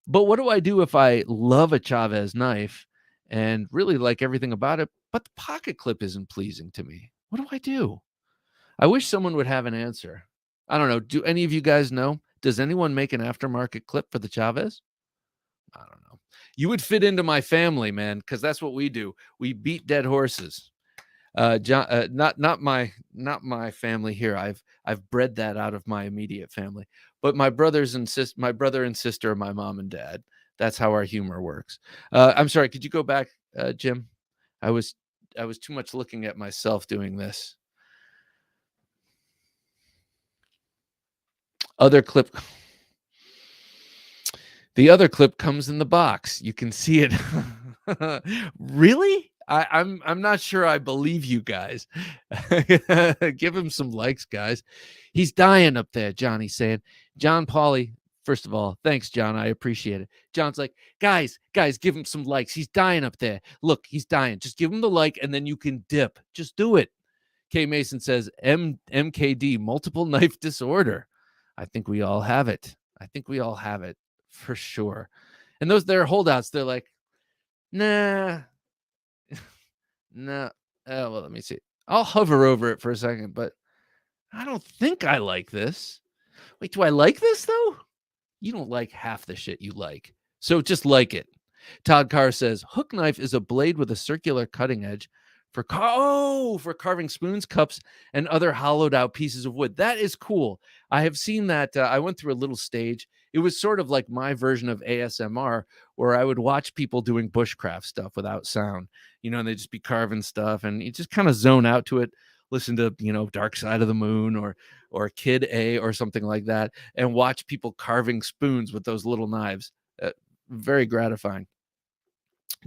But what do I do if I love a Chavez knife and really like everything about it, but the pocket clip isn't pleasing to me? What do I do? I wish someone would have an answer. I don't know. Do any of you guys know? Does anyone make an aftermarket clip for the Chavez? I don't know. You would fit into my family, man, because that's what we do. We beat dead horses. John, not my family here. I've bred that out of my immediate family, but my my brother and sister are my mom and dad. That's how our humor works. I'm sorry. Could you go back, Jim? I was I was too much looking at myself doing this. Other clip. The other clip comes in the box. You can see it. Really? I'm not sure I believe you guys. Give him some likes, guys. He's dying up there, Johnny's saying. John Pauly, first of all, thanks, John. I appreciate it. John's like, guys, give him some likes. He's dying up there. Look, he's dying. Just give him the like, and then you can dip. Just do it. K Mason says, MKD, multiple knife disorder. I think we all have it. For sure. And they're holdouts. They're like, nah, no. Oh, well, let me see. I'll hover over it for a second, but I don't think I like this. Wait, do I like this though? You don't like half the shit you like. So just like it. Todd Carr says, hook knife is a blade with a circular cutting edge for for carving spoons, cups, and other hollowed out pieces of wood. That is cool. I have seen that. I went through a little stage. It was sort of like my version of ASMR, where I would watch people doing bushcraft stuff without sound, and they'd just be carving stuff, and you just kind of zone out to it, listen to, Dark Side of the Moon or Kid A or something like that, and watch people carving spoons with those little knives. Very gratifying.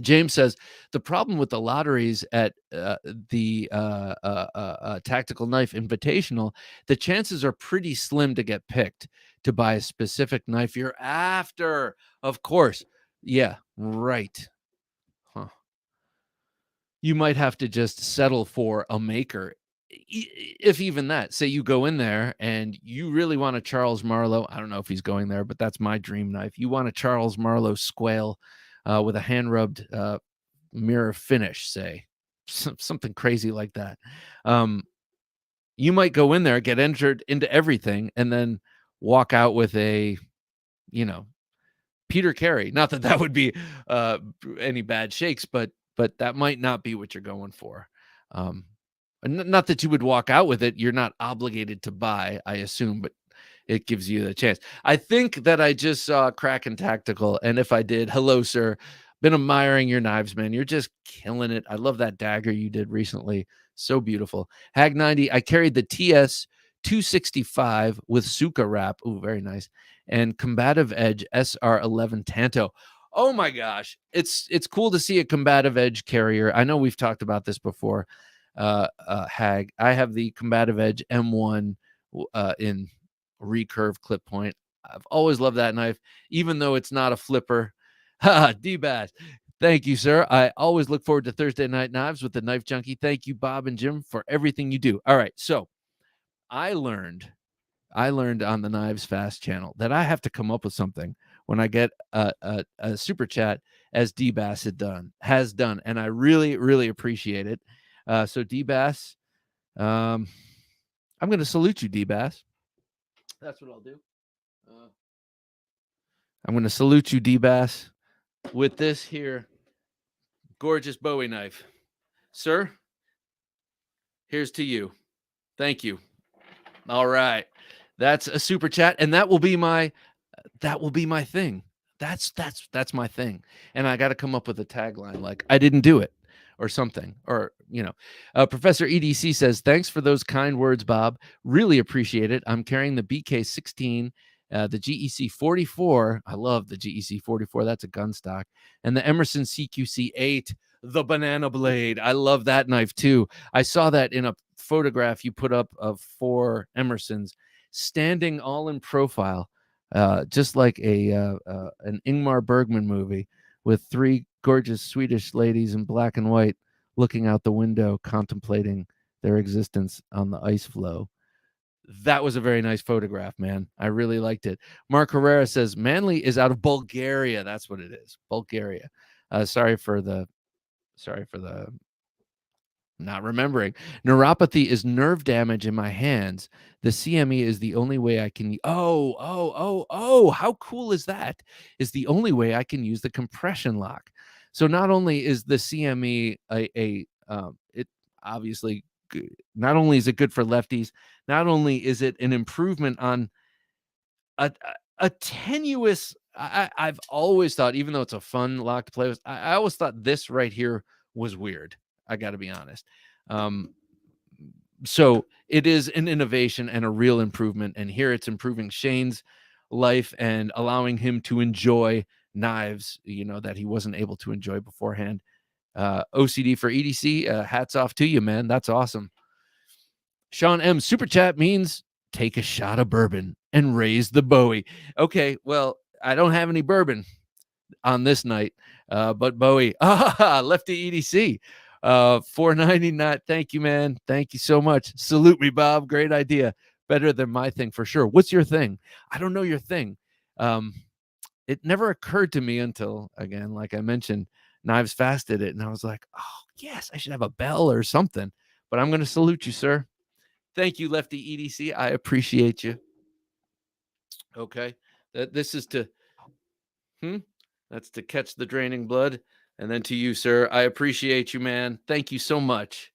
James says the problem with the lotteries at the Tactical Knife Invitational, the chances are pretty slim to get picked to buy a specific knife you're after. Of course. Yeah, right. Huh. You might have to just settle for a maker. If even that, say you go in there and you really want a Charles Marlowe. I don't know if he's going there, but that's my dream knife. You want a Charles Marlowe Squale with a hand rubbed mirror finish, say something crazy like that. You might go in there, get entered into everything, and then walk out with a, Peter Carey. Not that that would be any bad shakes, but that might not be what you're going for. Not that you would walk out with it. You're not obligated to buy, I assume, but it gives you the chance. I think that I just saw Kraken Tactical, and if I did, hello, sir. Been admiring your knives, man. You're just killing it. I love that dagger you did recently. So beautiful. Hag 90, I carried the TS 265 with Suka wrap. Ooh, very nice. And Combative Edge SR11 Tanto. Oh my gosh. It's cool to see a Combative Edge carrier. I know we've talked about this before. Hag. I have the Combative Edge M1 in recurve clip point. I've always loved that knife, even though it's not a flipper. Ha, D-Bass. Thank you, sir. I always look forward to Thursday Night Knives with the Knife Junkie. Thank you, Bob and Jim, for everything you do. All right, so I learned on the Knives Fast channel that I have to come up with something when I get a super chat, as D-Bass has done, and I really, really appreciate it. So D-Bass, I'm going to salute you, D-Bass. That's what I'll do. I'm going to salute you, D-Bass, with this here gorgeous Bowie knife. Sir, Here's to you. Thank you. All right. That's a super chat, and that will be my thing. That's my thing. And I got to come up with a tagline like I didn't do it or something, or Professor EDC says, thanks for those kind words, Bob. Really appreciate it. I'm carrying the BK16, the GEC 44. I love the GEC 44. That's a gun stock. And the Emerson CQC 8, the banana blade. I love that knife too. I saw that in a photograph you put up of 4 Emersons standing all in profile, just like an Ingmar Bergman movie, with 3 gorgeous Swedish ladies in black and white looking out the window, contemplating their existence on the ice floe. That was a very nice photograph, man. I really liked it. Mark Herrera says Manly is out of Bulgaria. That's what it is, Bulgaria. Sorry for the not remembering. Neuropathy is nerve damage in my hands. The CME is the only way I can. Oh! How cool is that? Is the only way I can use the compression lock. So not only is the CME it obviously not only is it good for lefties, not only is it an improvement on a tenuous. I've always thought, even though it's a fun lock to play with, I always thought this right here was weird. I got to be honest. So it is an innovation and a real improvement. And here it's improving Shane's life and allowing him to enjoy knives, that he wasn't able to enjoy beforehand. OCD for EDC, hats off to you, man. That's awesome. Sean M. Super chat means take a shot of bourbon and raise the Bowie. Okay, well, I don't have any bourbon on this night, but Bowie, Lefty EDC, 499. Thank you, man. Thank you so much. Salute me, Bob. Great idea. Better than my thing for sure. What's your thing? I don't know your thing. It never occurred to me until, again, like I mentioned, Knives Fast did it, and I was like, oh yes, I should have a bell or something. But I'm going to salute you, sir. Thank you, Lefty EDC. I appreciate you. Okay, this is to that's to catch the draining blood. And then to you, sir, I appreciate you, man. Thank you so much.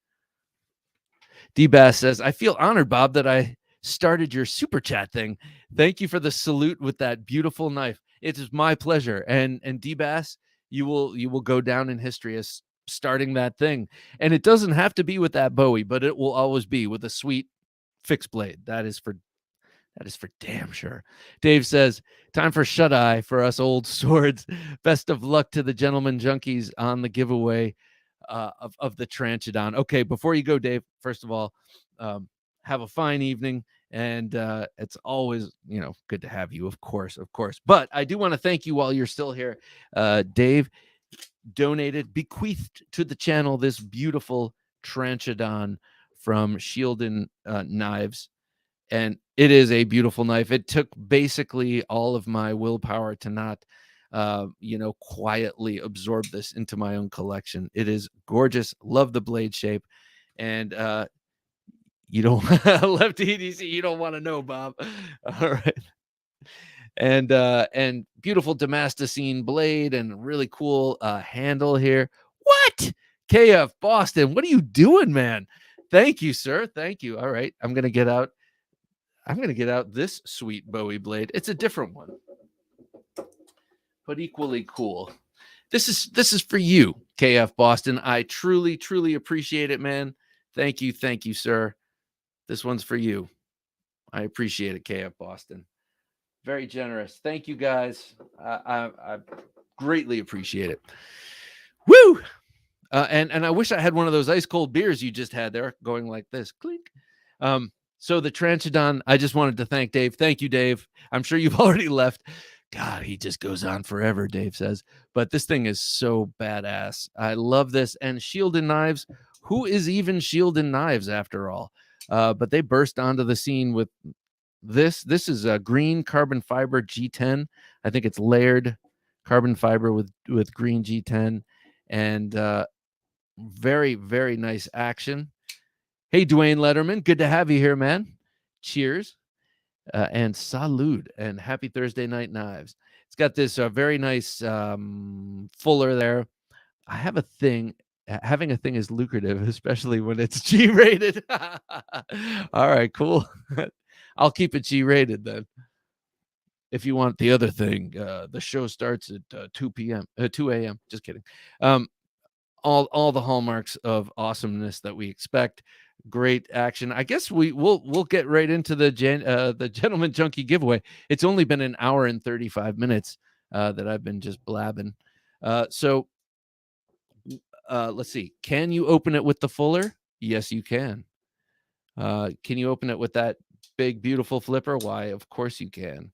D-Bass says, I feel honored, Bob, that I started your super chat thing. Thank you for the salute with that beautiful knife. It is my pleasure. And D-Bass, you will go down in history as starting that thing. And it doesn't have to be with that Bowie, but it will always be with a sweet fixed blade. That is for damn sure. Dave says, time for shut-eye for us old swords. Best of luck to the gentlemen junkies on the giveaway of the Tranchodon. Okay, before you go, Dave, first of all, have a fine evening. And it's always, good to have you, of course. But I do want to thank you while you're still here. Dave bequeathed to the channel this beautiful Tranchodon from Shieldin Knives. And it is a beautiful knife. It took basically all of my willpower to not, quietly absorb this into my own collection. It is gorgeous. Love the blade shape. And you don't left EDC. You don't want to know, Bob. All right. And beautiful Damascene blade and really cool handle here. What? KF Boston, what are you doing, man? Thank you, sir. Thank you. All right. I'm going to get out this sweet Bowie blade. It's a different one, but equally cool. This is for you, KF Boston. I truly, truly appreciate it, man. Thank you, sir. This one's for you. I appreciate it, KF Boston. Very generous. Thank you, guys. I greatly appreciate it. Woo! And I wish I had one of those ice cold beers you just had there, going like this, clink. So the Tranchodon, I just wanted to thank Dave. Thank you, Dave. I'm sure you've already left. God, he just goes on forever, Dave says. But this thing is so badass. I love this. And Shieldin Knives, who is even Shieldin Knives after all? But they burst onto the scene with this. This is a green carbon fiber G10. I think it's layered carbon fiber with green G10. And very, very nice action. Hey, Dwayne Letterman, good to have you here, man. Cheers. And salud, and happy Thursday night knives. It's got this very nice fuller there. I have a thing. having a thing is lucrative, especially when it's G-rated. All right, cool. I'll keep it G-rated then. If you want the other thing, the show starts at 2 p.m. 2 a.m. Just kidding. All the hallmarks of awesomeness that we expect. Great action. I guess we'll get right into the Gentleman Junkie giveaway. It's only been an hour and 35 minutes that I've been just blabbing. So let's see. Can you open it with the Fuller? Yes, you can. Can you open it with that big, beautiful flipper? Why, of course you can.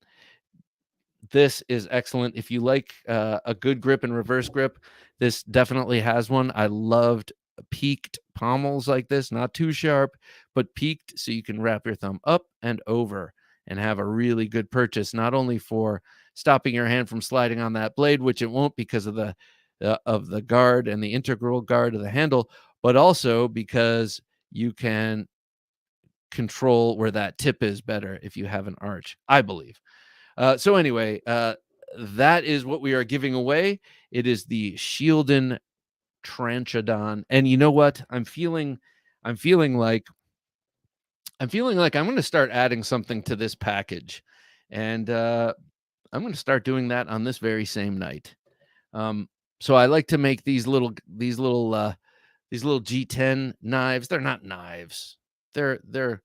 This is excellent. If you like a good grip and reverse grip, this definitely has one. I loved peaked pommels like this, not too sharp, but peaked so you can wrap your thumb up and over and have a really good purchase, not only for stopping your hand from sliding on that blade, which it won't because of the guard and the integral guard of the handle, but also because you can control where that tip is better if you have an arch, I believe. So anyway, that is what we are giving away. It is the Shieldin Tranchodon. And you know what? I'm feeling like I'm going to start adding something to this package. And I'm going to start doing that on this very same night. So I like to make these little G10 knives. They're not knives. They're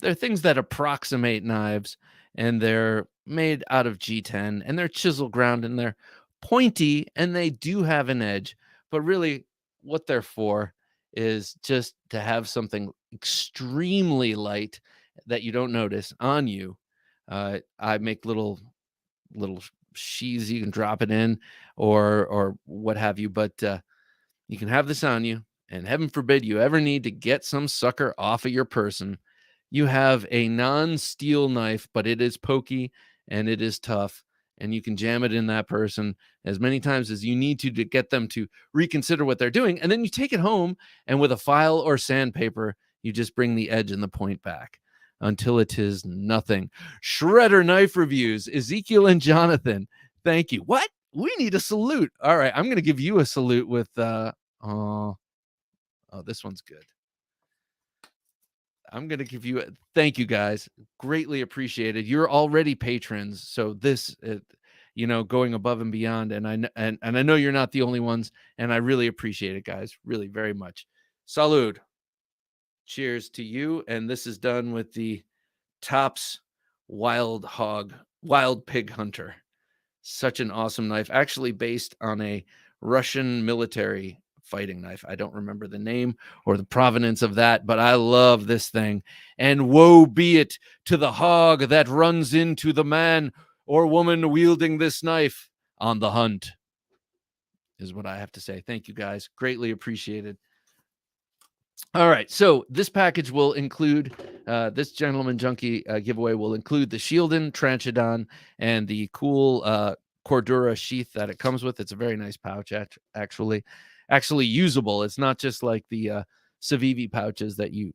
things that approximate knives, and they're made out of G10, and they're chisel ground, and they're pointy, and they do have an edge. But really, what they're for is just to have something extremely light that you don't notice on you. I make little sheaths you can drop it in, or what have you. But you can have this on you, and heaven forbid you ever need to get some sucker off of your person. You have a non-steel knife, but it is pokey and it is tough, and you can jam it in that person as many times as you need to get them to reconsider what they're doing. And then you take it home, and with a file or sandpaper, you just bring the edge and the point back until it is nothing. Shredder Knife Reviews, Ezekiel and Jonathan. Thank you. What? We need a salute. All right, I'm going to give you a salute with oh, this one's good. I'm going to give you thank you guys. Greatly appreciated. You're already patrons, so this going above and beyond, and I know you're not the only ones, and I really appreciate it, guys. Really very much. Salud. Cheers to you, and this is done with the Tops Wild Pig Hunter. Such an awesome knife, actually based on a Russian military fighting knife. I don't remember the name or the provenance of that, but I love this thing. And woe be it to the hog that runs into the man or woman wielding this knife on the hunt, is what I have to say. Thank you, guys. Greatly appreciated. All right, so this package will include this Gentleman Junkie giveaway will include the Shieldin Tranchodon and the cool Cordura sheath that it comes with. It's a very nice pouch, actually usable. It's not just like the Civivi pouches that you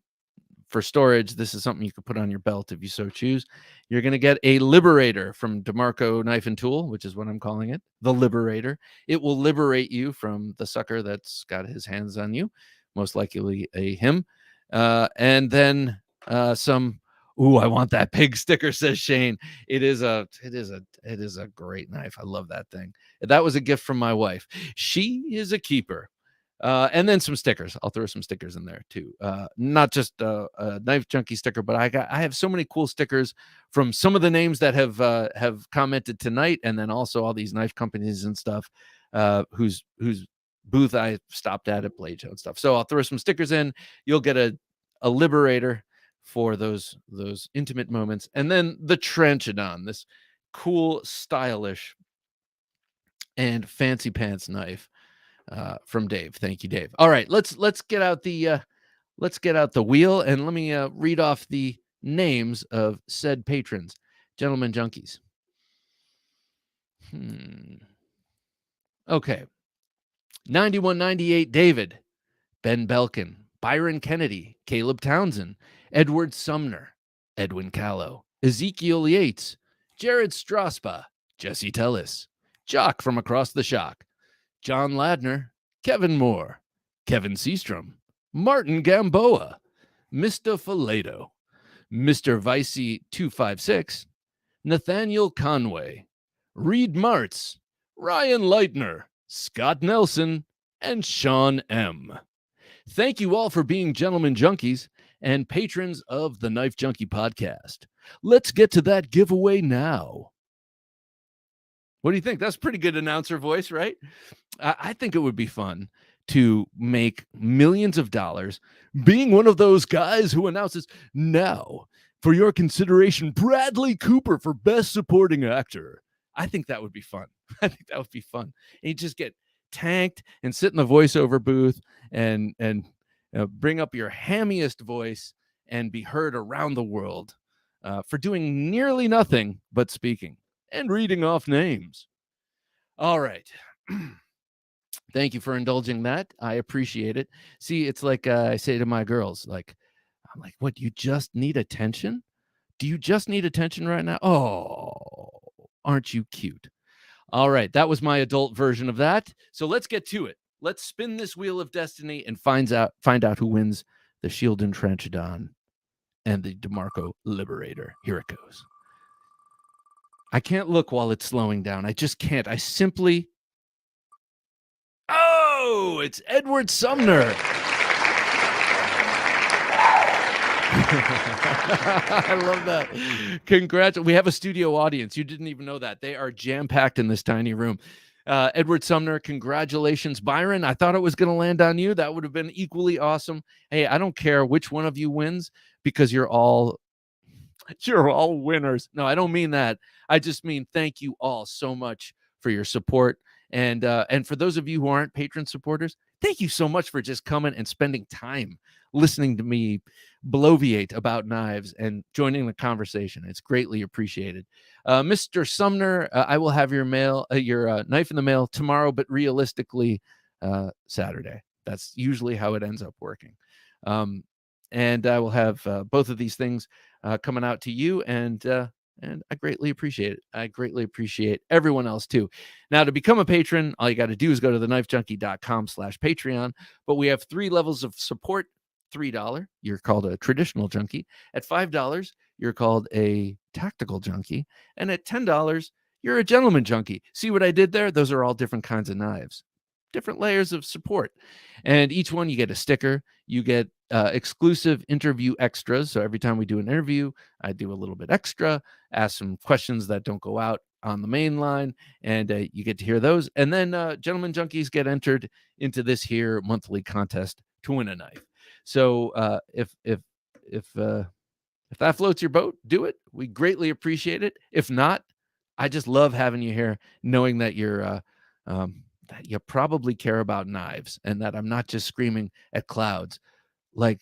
for storage. This is something you could put on your belt if you so choose. You're going to get a Liberator from DeMarco Knife and Tool, which is what I'm calling it, the Liberator. It will liberate you from the sucker that's got his hands on you, most likely a him. And then some. Ooh, I want that pig sticker, says Shane. It is a great knife. I love that thing. That was a gift from my wife. She is a keeper. And then some stickers. I'll throw some stickers in there too. Not just a Knife Junkie sticker, but I have so many cool stickers from some of the names that have commented tonight, and then also all these knife companies and stuff whose booth I stopped at Blade Show and stuff. So I'll throw some stickers in. You'll get a Liberator for those intimate moments, and then the Tranchodon, this cool, stylish, and fancy pants knife from Dave. Thank you, Dave. All right, let's get out the wheel, and let me read off the names of said patrons, Gentleman Junkies. Okay. 9198 David, Ben Belkin, Byron Kennedy, Caleb Townsend, Edward Sumner, Edwin Callow, Ezekiel Yates, Jared Strasba, Jesse Tellis, Jock from across the shock, John Ladner, Kevin Moore, Kevin Seastrom, Martin Gamboa, Mr. Fileto, Mr. Vicey 256, Nathaniel Conway, Reed Martz, Ryan Leitner, Scott Nelson, and Sean M. Thank you all for being gentlemen junkies and patrons of the Knife Junkie podcast. Let's get to that giveaway now. What do you think? That's pretty good announcer voice, right? I think it would be fun to make millions of dollars being one of those guys who announces, now, for your consideration, Bradley Cooper for Best Supporting Actor. I think that would be fun. I think that would be fun. And you just get tanked and sit in the voiceover booth and bring up your hammiest voice and be heard around the world for doing nearly nothing but speaking and reading off names. All right. Thank you for indulging that. I appreciate it. See, it's like I say to my girls, I'm like, what, you just need attention? Do you just need attention right now? Oh, aren't you cute? All right, that was my adult version of that. So let's get to it. Let's spin this wheel of destiny and find out who wins the Shield and Tranchodon and the DeMarco Liberator. Here it goes. I can't look while it's slowing down. I just can't. I simply... Oh, it's Edward Sumner. I love that. Congrats. We have a studio audience. You didn't even know that. They are jam-packed in this tiny room. Edward Sumner, congratulations. Byron, I thought it was going to land on you. That would have been equally awesome. Hey, I don't care which one of you wins because you're all winners. No, I don't mean that. I just mean thank you all so much for your support. And for those of you who aren't patron supporters, thank you so much for just coming and spending time listening to me bloviate about knives and joining the conversation. It's greatly appreciated. Mr. Sumner, I will have your knife in the mail tomorrow, but realistically, Saturday. That's usually how it ends up working. And I will have both of these things coming out to you, and I greatly appreciate it. I greatly appreciate everyone else too. Now, to become a patron, all you got to do is go to TheKnifeJunkie.com/Patreon. But we have 3 levels of support. $3, you're called a traditional junkie. At $5, you're called a tactical junkie. And at $10, you're a gentleman junkie. See what I did there? Those are all different kinds of knives, different layers of support. And each one, you get a sticker. You get exclusive interview extras. So every time we do an interview, I do a little bit extra, ask some questions that don't go out on the main line, and you get to hear those. And then gentlemen junkies get entered into this here monthly contest to win a knife. So if that floats your boat, do it. We greatly appreciate it. If not, I just love having you here, knowing that you're that you probably care about knives and that I'm not just screaming at clouds like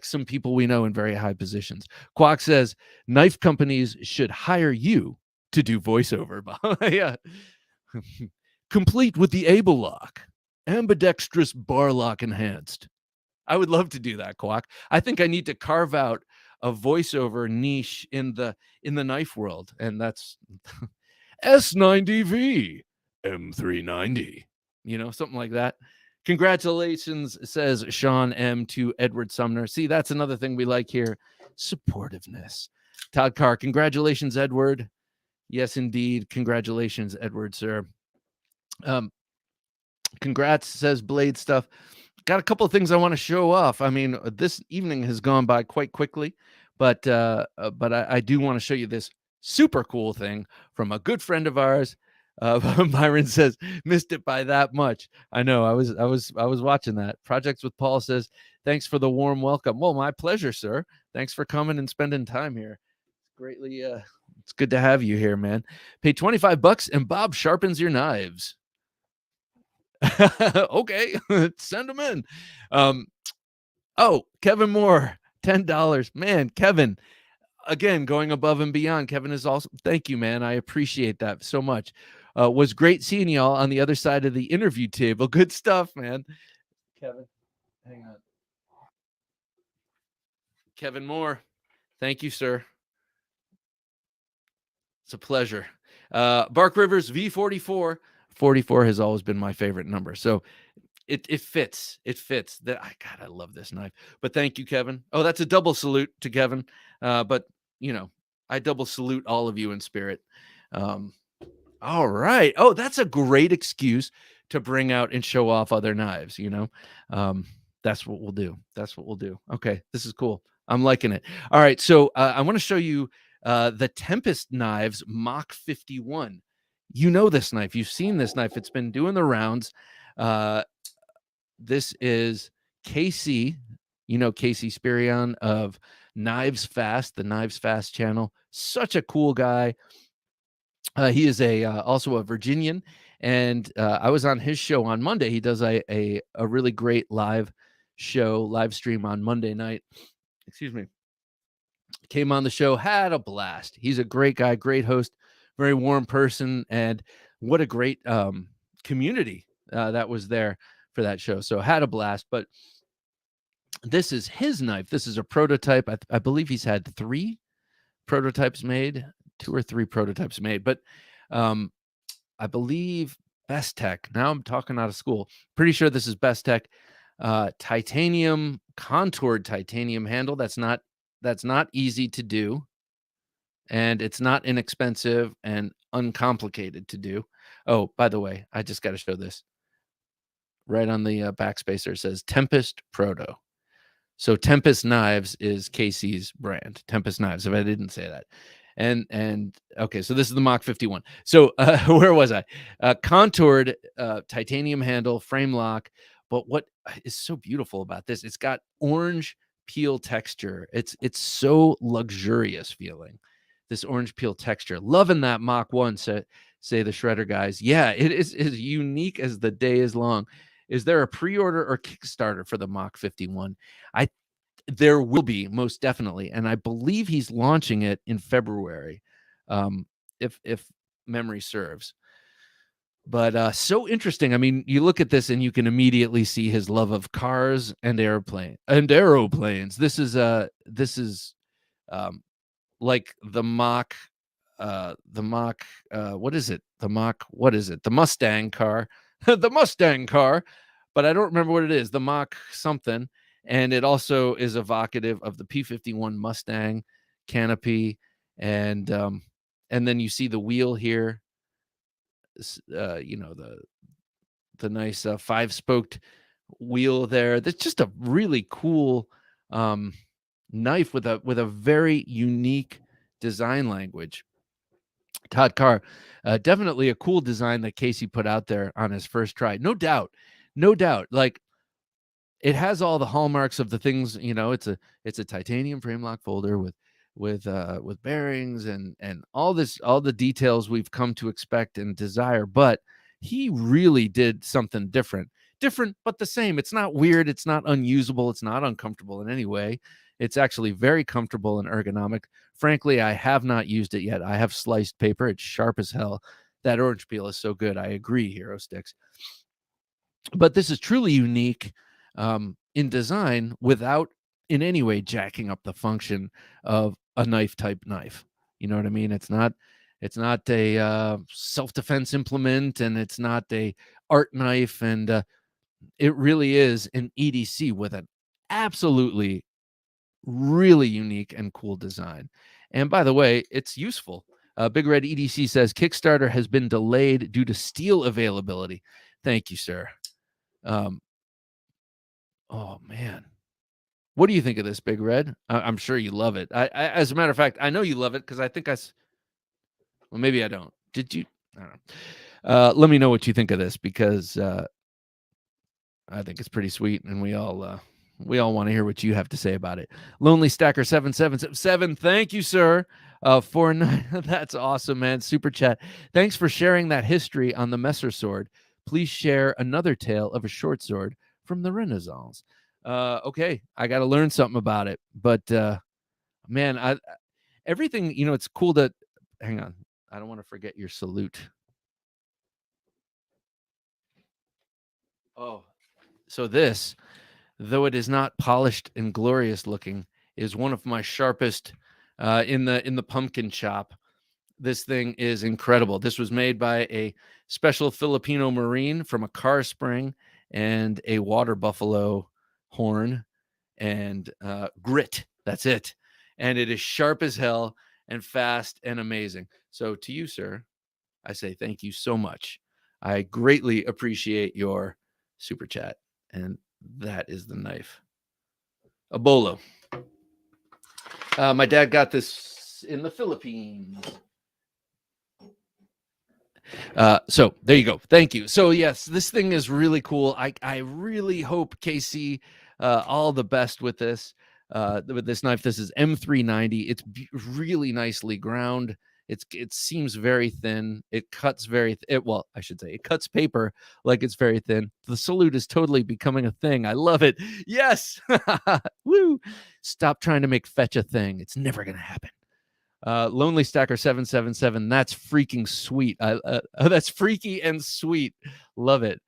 some people we know in very high positions. Quack says knife companies should hire you to do voiceover. Yeah. Complete with the able lock, ambidextrous bar lock enhanced. I would love to do that, Quack. I think I need to carve out a voiceover niche in the knife world, and that's S90V, M390, something like that. Congratulations, says Sean M. to Edward Sumner. See, that's another thing we like here, supportiveness. Todd Carr, congratulations, Edward. Yes, indeed. Congratulations, Edward, sir. Congrats, says Blade Stuff. Got a couple of things I want to show off. I mean, this evening has gone by quite quickly, but I do want to show you this super cool thing from a good friend of ours. Byron says, missed it by that much. I know. I was watching that. Projects with Paul says, thanks for the warm welcome. Well, my pleasure, sir. Thanks for coming and spending time here. Greatly, it's good to have you here, man. Pay $25 and Bob sharpens your knives. Okay, send them in. Kevin Moore, $10. Man, Kevin, again, going above and beyond. Kevin is awesome. Thank you, man. I appreciate that so much. Was great seeing y'all on the other side of the interview table. Good stuff, man. Kevin, hang on. Kevin Moore, thank you, sir. It's a pleasure. Bark Rivers V44. 44 has always been my favorite number. So it fits. It fits. That I love this knife. But thank you, Kevin. Oh, that's a double salute to Kevin. But you know, I double salute all of you in spirit. Um, all right. Oh, that's a great excuse to bring out and show off other knives, you know. Um, that's what we'll do. That's what we'll do. Okay, this is cool. I'm liking it. All right, so I want to show you the Tempest Knives Mach 51. You know this knife. You've seen this knife. It's been doing the rounds. Uh, this is Casey, you know, Casey Spirion of Knives Fast, the Knives Fast channel. Such a cool guy. He is a also a Virginian, and I was on his show on Monday. He does a really great live stream on Monday night. Excuse me. Came on the show, had a blast. He's a great guy, great host, very warm person, and what a great community that was there for that show. So had a blast. But this is his knife. This is a prototype. I believe he's had 3 prototypes made, 2 or 3 prototypes made. But I believe Best Tech. Now I'm talking out of school. Pretty sure this is Best Tech. Titanium, contoured titanium handle. That's not easy to do, and it's not inexpensive and uncomplicated to do. Oh, by the way, I just got to show this. Right on the backspacer, it says Tempest Proto. So Tempest Knives is Casey's brand. Tempest Knives, if I didn't say that. And okay, so this is the Mach 51. So where was I? Contoured titanium handle, frame lock. But what is so beautiful about this? It's got orange peel texture. It's so luxurious feeling. This orange peel texture. Loving that Mach 1, say the shredder guys. Yeah, it is as unique as the day is long. Is there a pre-order or Kickstarter for the Mach 51? There will be, most definitely, and I believe he's launching it in February, if memory serves. But so interesting. I mean, you look at this and you can immediately see his love of cars and aeroplanes. This is like the Mach, what is it? The Mach, what is it? The Mustang car, the Mustang car, but I don't remember what it is. The Mach something, and it also is evocative of the P-51 Mustang canopy, and then you see the wheel here. You know, the nice 5-spoked wheel there. That's just a really cool knife with a very unique design language. Todd Carr, definitely a cool design that Casey put out there on his first try. No doubt. No doubt. Like, it has all the hallmarks of the things, you know. It's a titanium frame lock folder with bearings and all the details we've come to expect and desire, but he really did something different but the same. It's not weird, it's not unusable, it's not uncomfortable in any way. It's actually very comfortable and ergonomic. Frankly, I have not used it yet. I have sliced paper. It's sharp as hell. That orange peel is so good. I agree, Hero Sticks. But this is truly unique in design without in any way jacking up the function of a knife type knife. You know what I mean? It's not a self-defense implement, and it's not a art knife, and it really is an EDC with an absolutely really unique and cool design. And by the way, it's useful. Big Red EDC says Kickstarter has been delayed due to steel availability. Thank you, sir. Oh man, what do you think of this, Big Red? I'm sure you love it. As a matter of fact, I know you love it because I think well, maybe I don't. Did you? I don't know. Let me know what you think of this, because I think it's pretty sweet, and we all want to hear what you have to say about it. Lonely Stacker 7777, thank you, sir. 49. That's awesome, man. Super chat. Thanks for sharing that history on the Messer sword. Please share another tale of a short sword from the Renaissance. Okay, I got to learn something about it. But man, everything, you know, it's cool to hang on. I don't want to forget your salute. Oh, so this, though it is not polished and glorious looking, is one of my sharpest in the pumpkin shop. This thing is incredible. This was made by a special Filipino Marine from a car spring, and a water buffalo horn and grit. That's it. And it is sharp as hell and fast and amazing. So to you, sir, I say thank you so much. I greatly appreciate your super chat. And that is the knife. A bolo. My dad got this in the Philippines. So there you go. Thank you. So yes, this thing is really cool. I really hope KC all the best with this knife. This is M390. It's really nicely ground. It seems very thin. It cuts very well, I should say it cuts paper like it's very thin. The salute is totally becoming a thing. I love it. Yes. Woo. Stop trying to make fetch a thing. It's never gonna happen. Lonely Stacker 777. That's freaking sweet. That's freaky and sweet. Love it.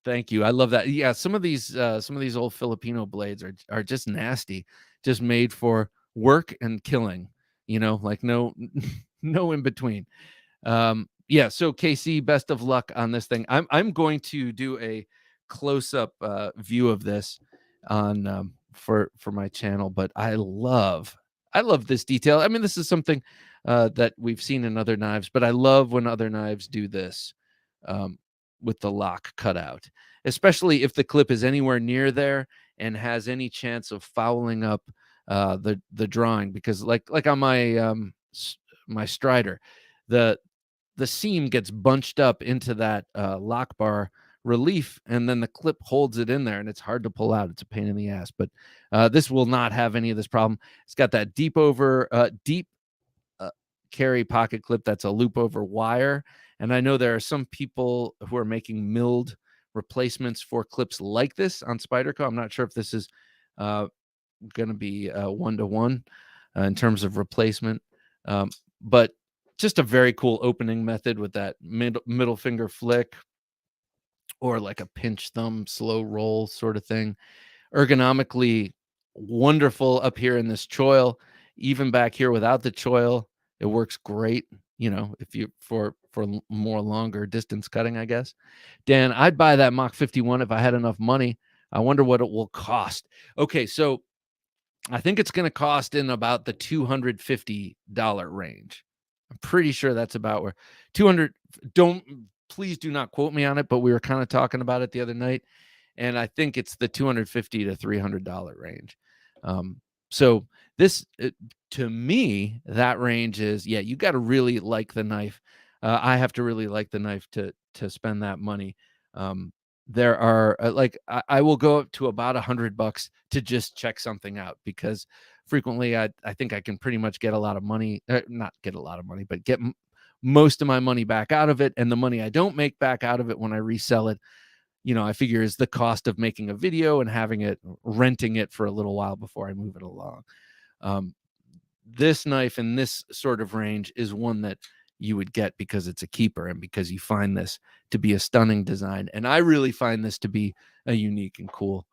Thank you. I love that. Yeah, some of these old Filipino blades are just nasty, just made for work and killing. Like no no in between. Yeah. So KC, best of luck on this thing. I'm going to do a close up view of this on for my channel, but I love this detail. I mean, this is something that we've seen in other knives, but I love when other knives do this with the lock cut out, especially if the clip is anywhere near there and has any chance of fouling up the drawing, because like on my my Strider, the seam gets bunched up into that lock bar relief, and then the clip holds it in there, and it's hard to pull out. It's a pain in the ass, but this will not have any of this problem. It's got that deep carry pocket clip that's a loop over wire, and I know there are some people who are making milled replacements for clips like this on Spyderco. I'm not sure if this is going to be one-to-one in terms of replacement, but just a very cool opening method with that middle finger flick, or like a pinch thumb slow roll sort of thing. Ergonomically wonderful up here in this choil. Even back here without the choil, it works great. If you for more longer distance cutting, I guess. Dan, I'd buy that Mach 51 if I had enough money. I wonder what it will cost. Okay, so I think it's going to cost in about the $250 range. I'm pretty sure that's about where 200. Please do not quote me on it, but we were kind of talking about it the other night, and I think it's the $250 to $300 range. So this, to me, that range is, yeah, you got to really like the knife. I have to really like the knife to spend that money. There are I will go up to about $100 to just check something out, because frequently I think I can pretty much get a lot of money, not get a lot of money, but get most of my money back out of it. And the money I don't make back out of it when I resell it, I figure is the cost of making a video and renting it for a little while before I move it along. This knife in this sort of range is one that you would get because it's a keeper and because you find this to be a stunning design. And I really find this to be a unique and cool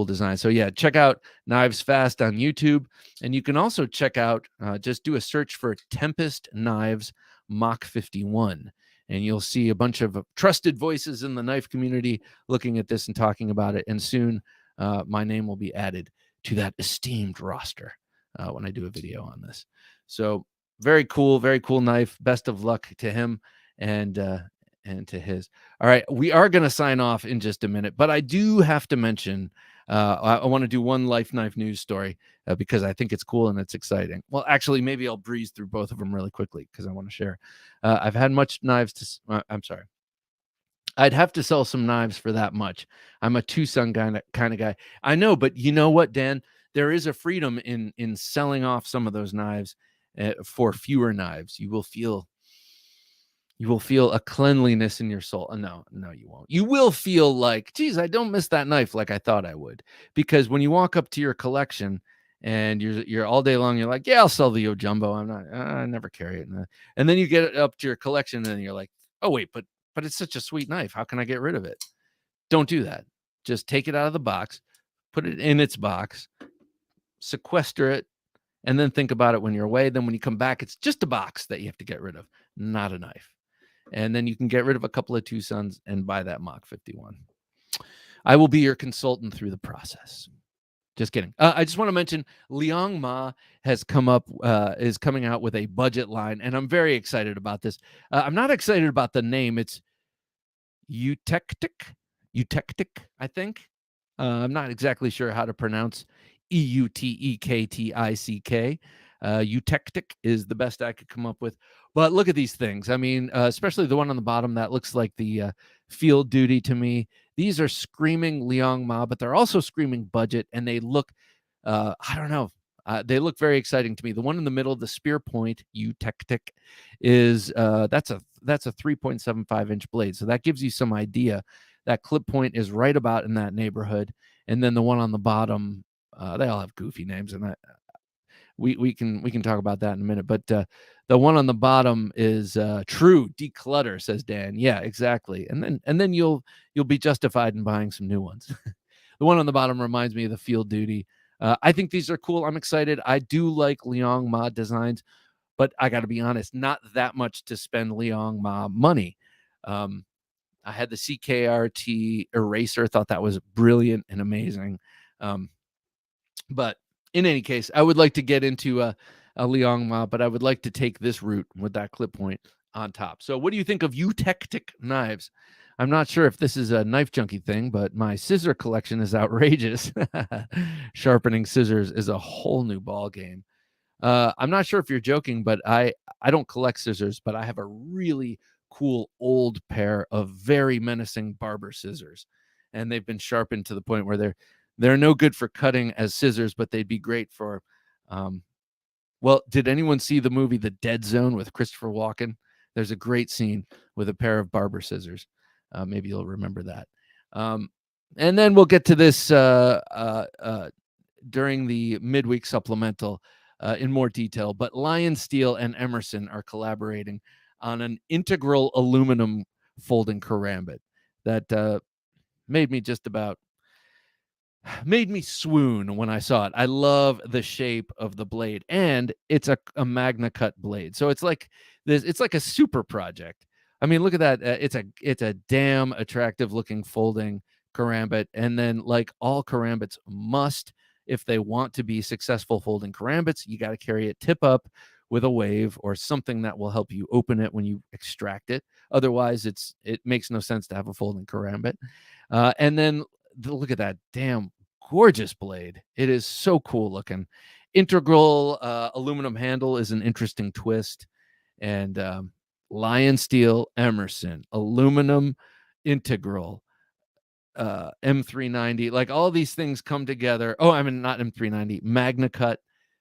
design. So yeah, check out Knives Fast on YouTube. And you can also check out, just do a search for Tempest Knives Mach 51. And you'll see a bunch of trusted voices in the knife community looking at this and talking about it. And soon my name will be added to that esteemed roster when I do a video on this. So very cool knife. Best of luck to him and to his. All right, we are going to sign off in just a minute, but I do have to mention, I want to do one Life Knife news story because I think it's cool and it's exciting. Well, actually, maybe I'll breeze through both of them really quickly because I want to share. I've had much knives to. I'm sorry. I'd have to sell some knives for that much. I'm a two-son kind of guy. I know, but you know what, Dan? There is a freedom in selling off some of those knives for fewer knives. You will feel a cleanliness in your soul. No, you won't. You will feel like, geez, I don't miss that knife like I thought I would. Because when you walk up to your collection and you're all day long, you're like, yeah, I'll sell the Yojumbo. I never carry it. And then you get up to your collection and you're like, oh wait, but it's such a sweet knife. How can I get rid of it? Don't do that. Just take it out of the box, put it in its box, sequester it, and then think about it when you're away. Then when you come back, it's just a box that you have to get rid of, not a knife. And then you can get rid of a couple of two sons and buy that Mach 51. I will be your consultant through the process. Just kidding. I just want to mention Liang Maa has is coming out with a budget line, and I'm very excited about this. I'm not excited about the name. It's Eutectic, I think. I'm not exactly sure how to pronounce Eutektic. Eutectic is the best I could come up with. But look at these things. I mean, especially the one on the bottom that looks like the Field Duty to me. These are screaming Liang Maa, but they're also screaming budget, and they look, I don't know, they look very exciting to me. The one in the middle, the spear point, Eutectic, is that's a 3.75-inch blade, so that gives you some idea. That clip point is right about in that neighborhood, and then the one on the bottom, they all have goofy names, and we can talk about that in a minute. But the one on the bottom is true declutter, says Dan. Yeah, exactly. And then you'll be justified in buying some new ones. The one on the bottom reminds me of the Field Duty. I think these are cool. I'm excited. I do like Liang Maa designs, but I got to be honest, not that much to spend Liang Maa money. I had the CKRT eraser, thought that was brilliant and amazing. But in any case, I would like to get into a Liang Maa, but I would like to take this route with that clip point on top. So what do you think of Eutectic knives? I'm not sure if this is a Knife Junkie thing, but my scissor collection is outrageous. Sharpening scissors is a whole new ball game. I'm not sure if you're joking, but I don't collect scissors, but I have a really cool old pair of very menacing barber scissors, and they've been sharpened to the point where they're no good for cutting as scissors, but they'd be great for. Well, did anyone see the movie The Dead Zone with Christopher Walken? There's a great scene with a pair of barber scissors. Maybe you'll remember that. And then we'll get to this during the midweek supplemental in more detail. But Lion Steel and Emerson are collaborating on an integral aluminum folding karambit that made me swoon when I saw it. I love the shape of the blade, and it's a Magna Cut blade. So it's like this. It's like a super project. I mean, look at that. It's a damn attractive looking folding karambit. And then, like all karambits must, if they want to be successful folding karambits, you got to carry it tip up with a wave or something that will help you open it when you extract it. Otherwise, it makes no sense to have a folding karambit. And then look at that damn gorgeous blade. It is so cool looking. Integral aluminum handle is an interesting twist. And Lion Steel, Emerson, aluminum integral, M390, like all these things come together. Oh, I mean, not M390, Magna Cut.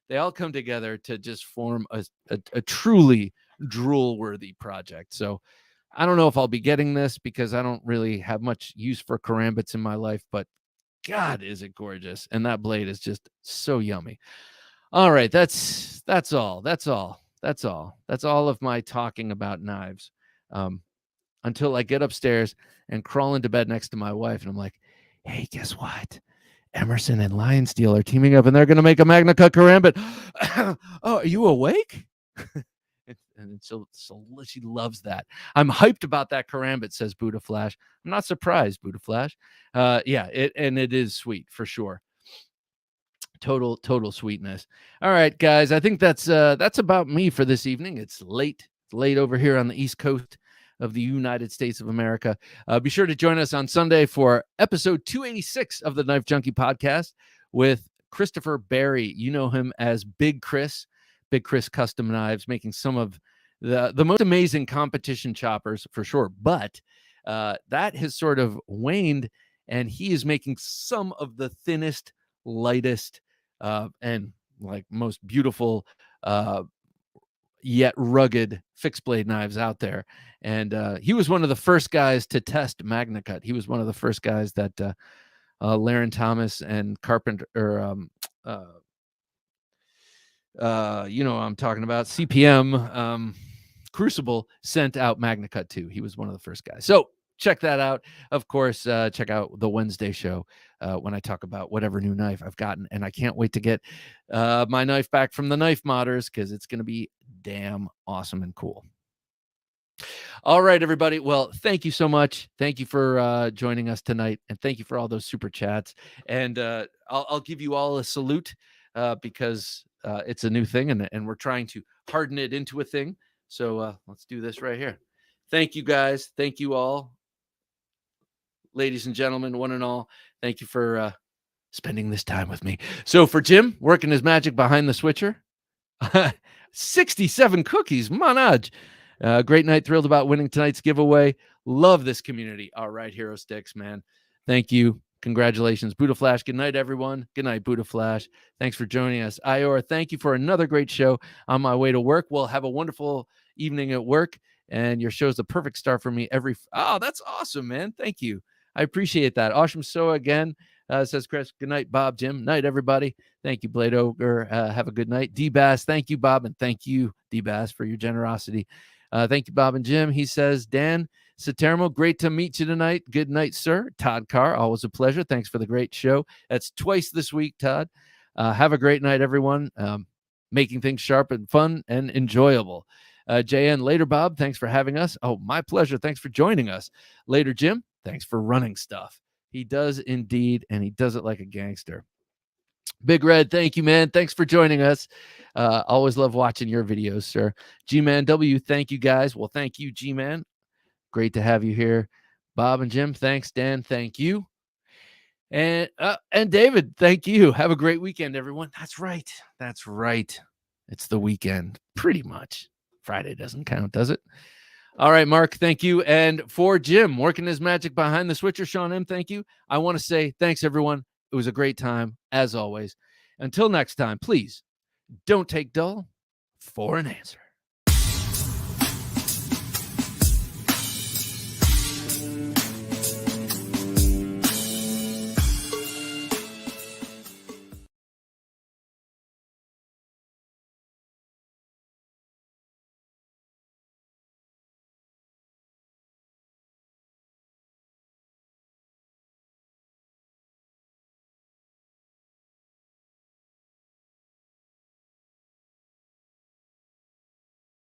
They all come together to just form a truly drool-worthy project. So I don't know if I'll be getting this because I don't really have much use for karambits in my life, but God, is it gorgeous. And that blade is just so yummy. All right, that's all. That's all of my talking about knives. Until I get upstairs and crawl into bed next to my wife, and I'm like, hey, guess what? Emerson and Lion Steel are teaming up, and they're going to make a Magna Cut karambit. Oh, are you awake? And so she loves that. I'm hyped about that karambit, says Buddha Flash. I'm not surprised, Buddha Flash. Yeah, it is sweet for sure. Total sweetness. All right, guys, I think that's about me for this evening. It's late over here on the East Coast of the United States of America. Be sure to join us on Sunday for episode 286 of the Knife Junkie podcast with Christopher Berry. You know him as Big Chris Custom Knives, making some of the most amazing competition choppers for sure. But that has sort of waned, and he is making some of the thinnest, lightest, and like most beautiful yet rugged fixed blade knives out there. And he was one of the first guys to test Magna Cut. He was one of the first guys that Laren Thomas and Carpenter, you know what I'm talking about, CPM Crucible sent out Magna Cut to. He was one of the first guys. So check that out. Of course, check out the Wednesday show when I talk about whatever new knife I've gotten. And I can't wait to get my knife back from the Knife Modders because it's going to be damn awesome and cool. All right, everybody. Well, thank you so much. Thank you for joining us tonight, and thank you for all those super chats. And I'll give you all a salute because it's a new thing, and we're trying to harden it into a thing. So let's do this right here. Thank you, guys. Thank you all, ladies and gentlemen, one and all. Thank you for spending this time with me. So for Jim, working his magic behind the switcher, 67 cookies, manage. Great night. Thrilled about winning tonight's giveaway. Love this community. All right, Hero Sticks, man. Thank you. Congratulations. Buddha Flash. Good night, everyone. Good night, Buddha Flash. Thanks for joining us. Ior, thank you for another great show on my way to work. We'll have a wonderful evening at work, and your show's the perfect start for me every. Oh, that's awesome, man. Thank you. I appreciate that. Awesome. So again, says Chris. Good night, Bob, Jim. Night, everybody. Thank you, Blade Ogre. Have a good night. D-Bass, thank you, Bob, and thank you, D-Bass, for your generosity. Thank you, Bob and Jim. He says, Dan Satermo, great to meet you tonight. Good night, sir. Todd Carr, always a pleasure. Thanks for the great show. That's twice this week, Todd. Have a great night, everyone. Making things sharp and fun and enjoyable. JN, later, Bob. Thanks for having us. Oh, my pleasure. Thanks for joining us. Later, Jim. Thanks for running stuff. He does indeed, and he does it like a gangster. Big Red, thank you, man. Thanks for joining us. Always love watching your videos, sir. G-Man W, thank you, guys. Well, thank you, G-Man. Great to have you here. Bob and Jim, thanks. Dan, thank you. And David, thank you. Have a great weekend, everyone. That's right. That's right. It's the weekend, pretty much. Friday doesn't count, does it? All right, Mark, thank you. And for Jim, working his magic behind the switcher, Sean M., thank you. I want to say thanks, everyone. It was a great time, as always. Until next time, please don't take dull for an answer.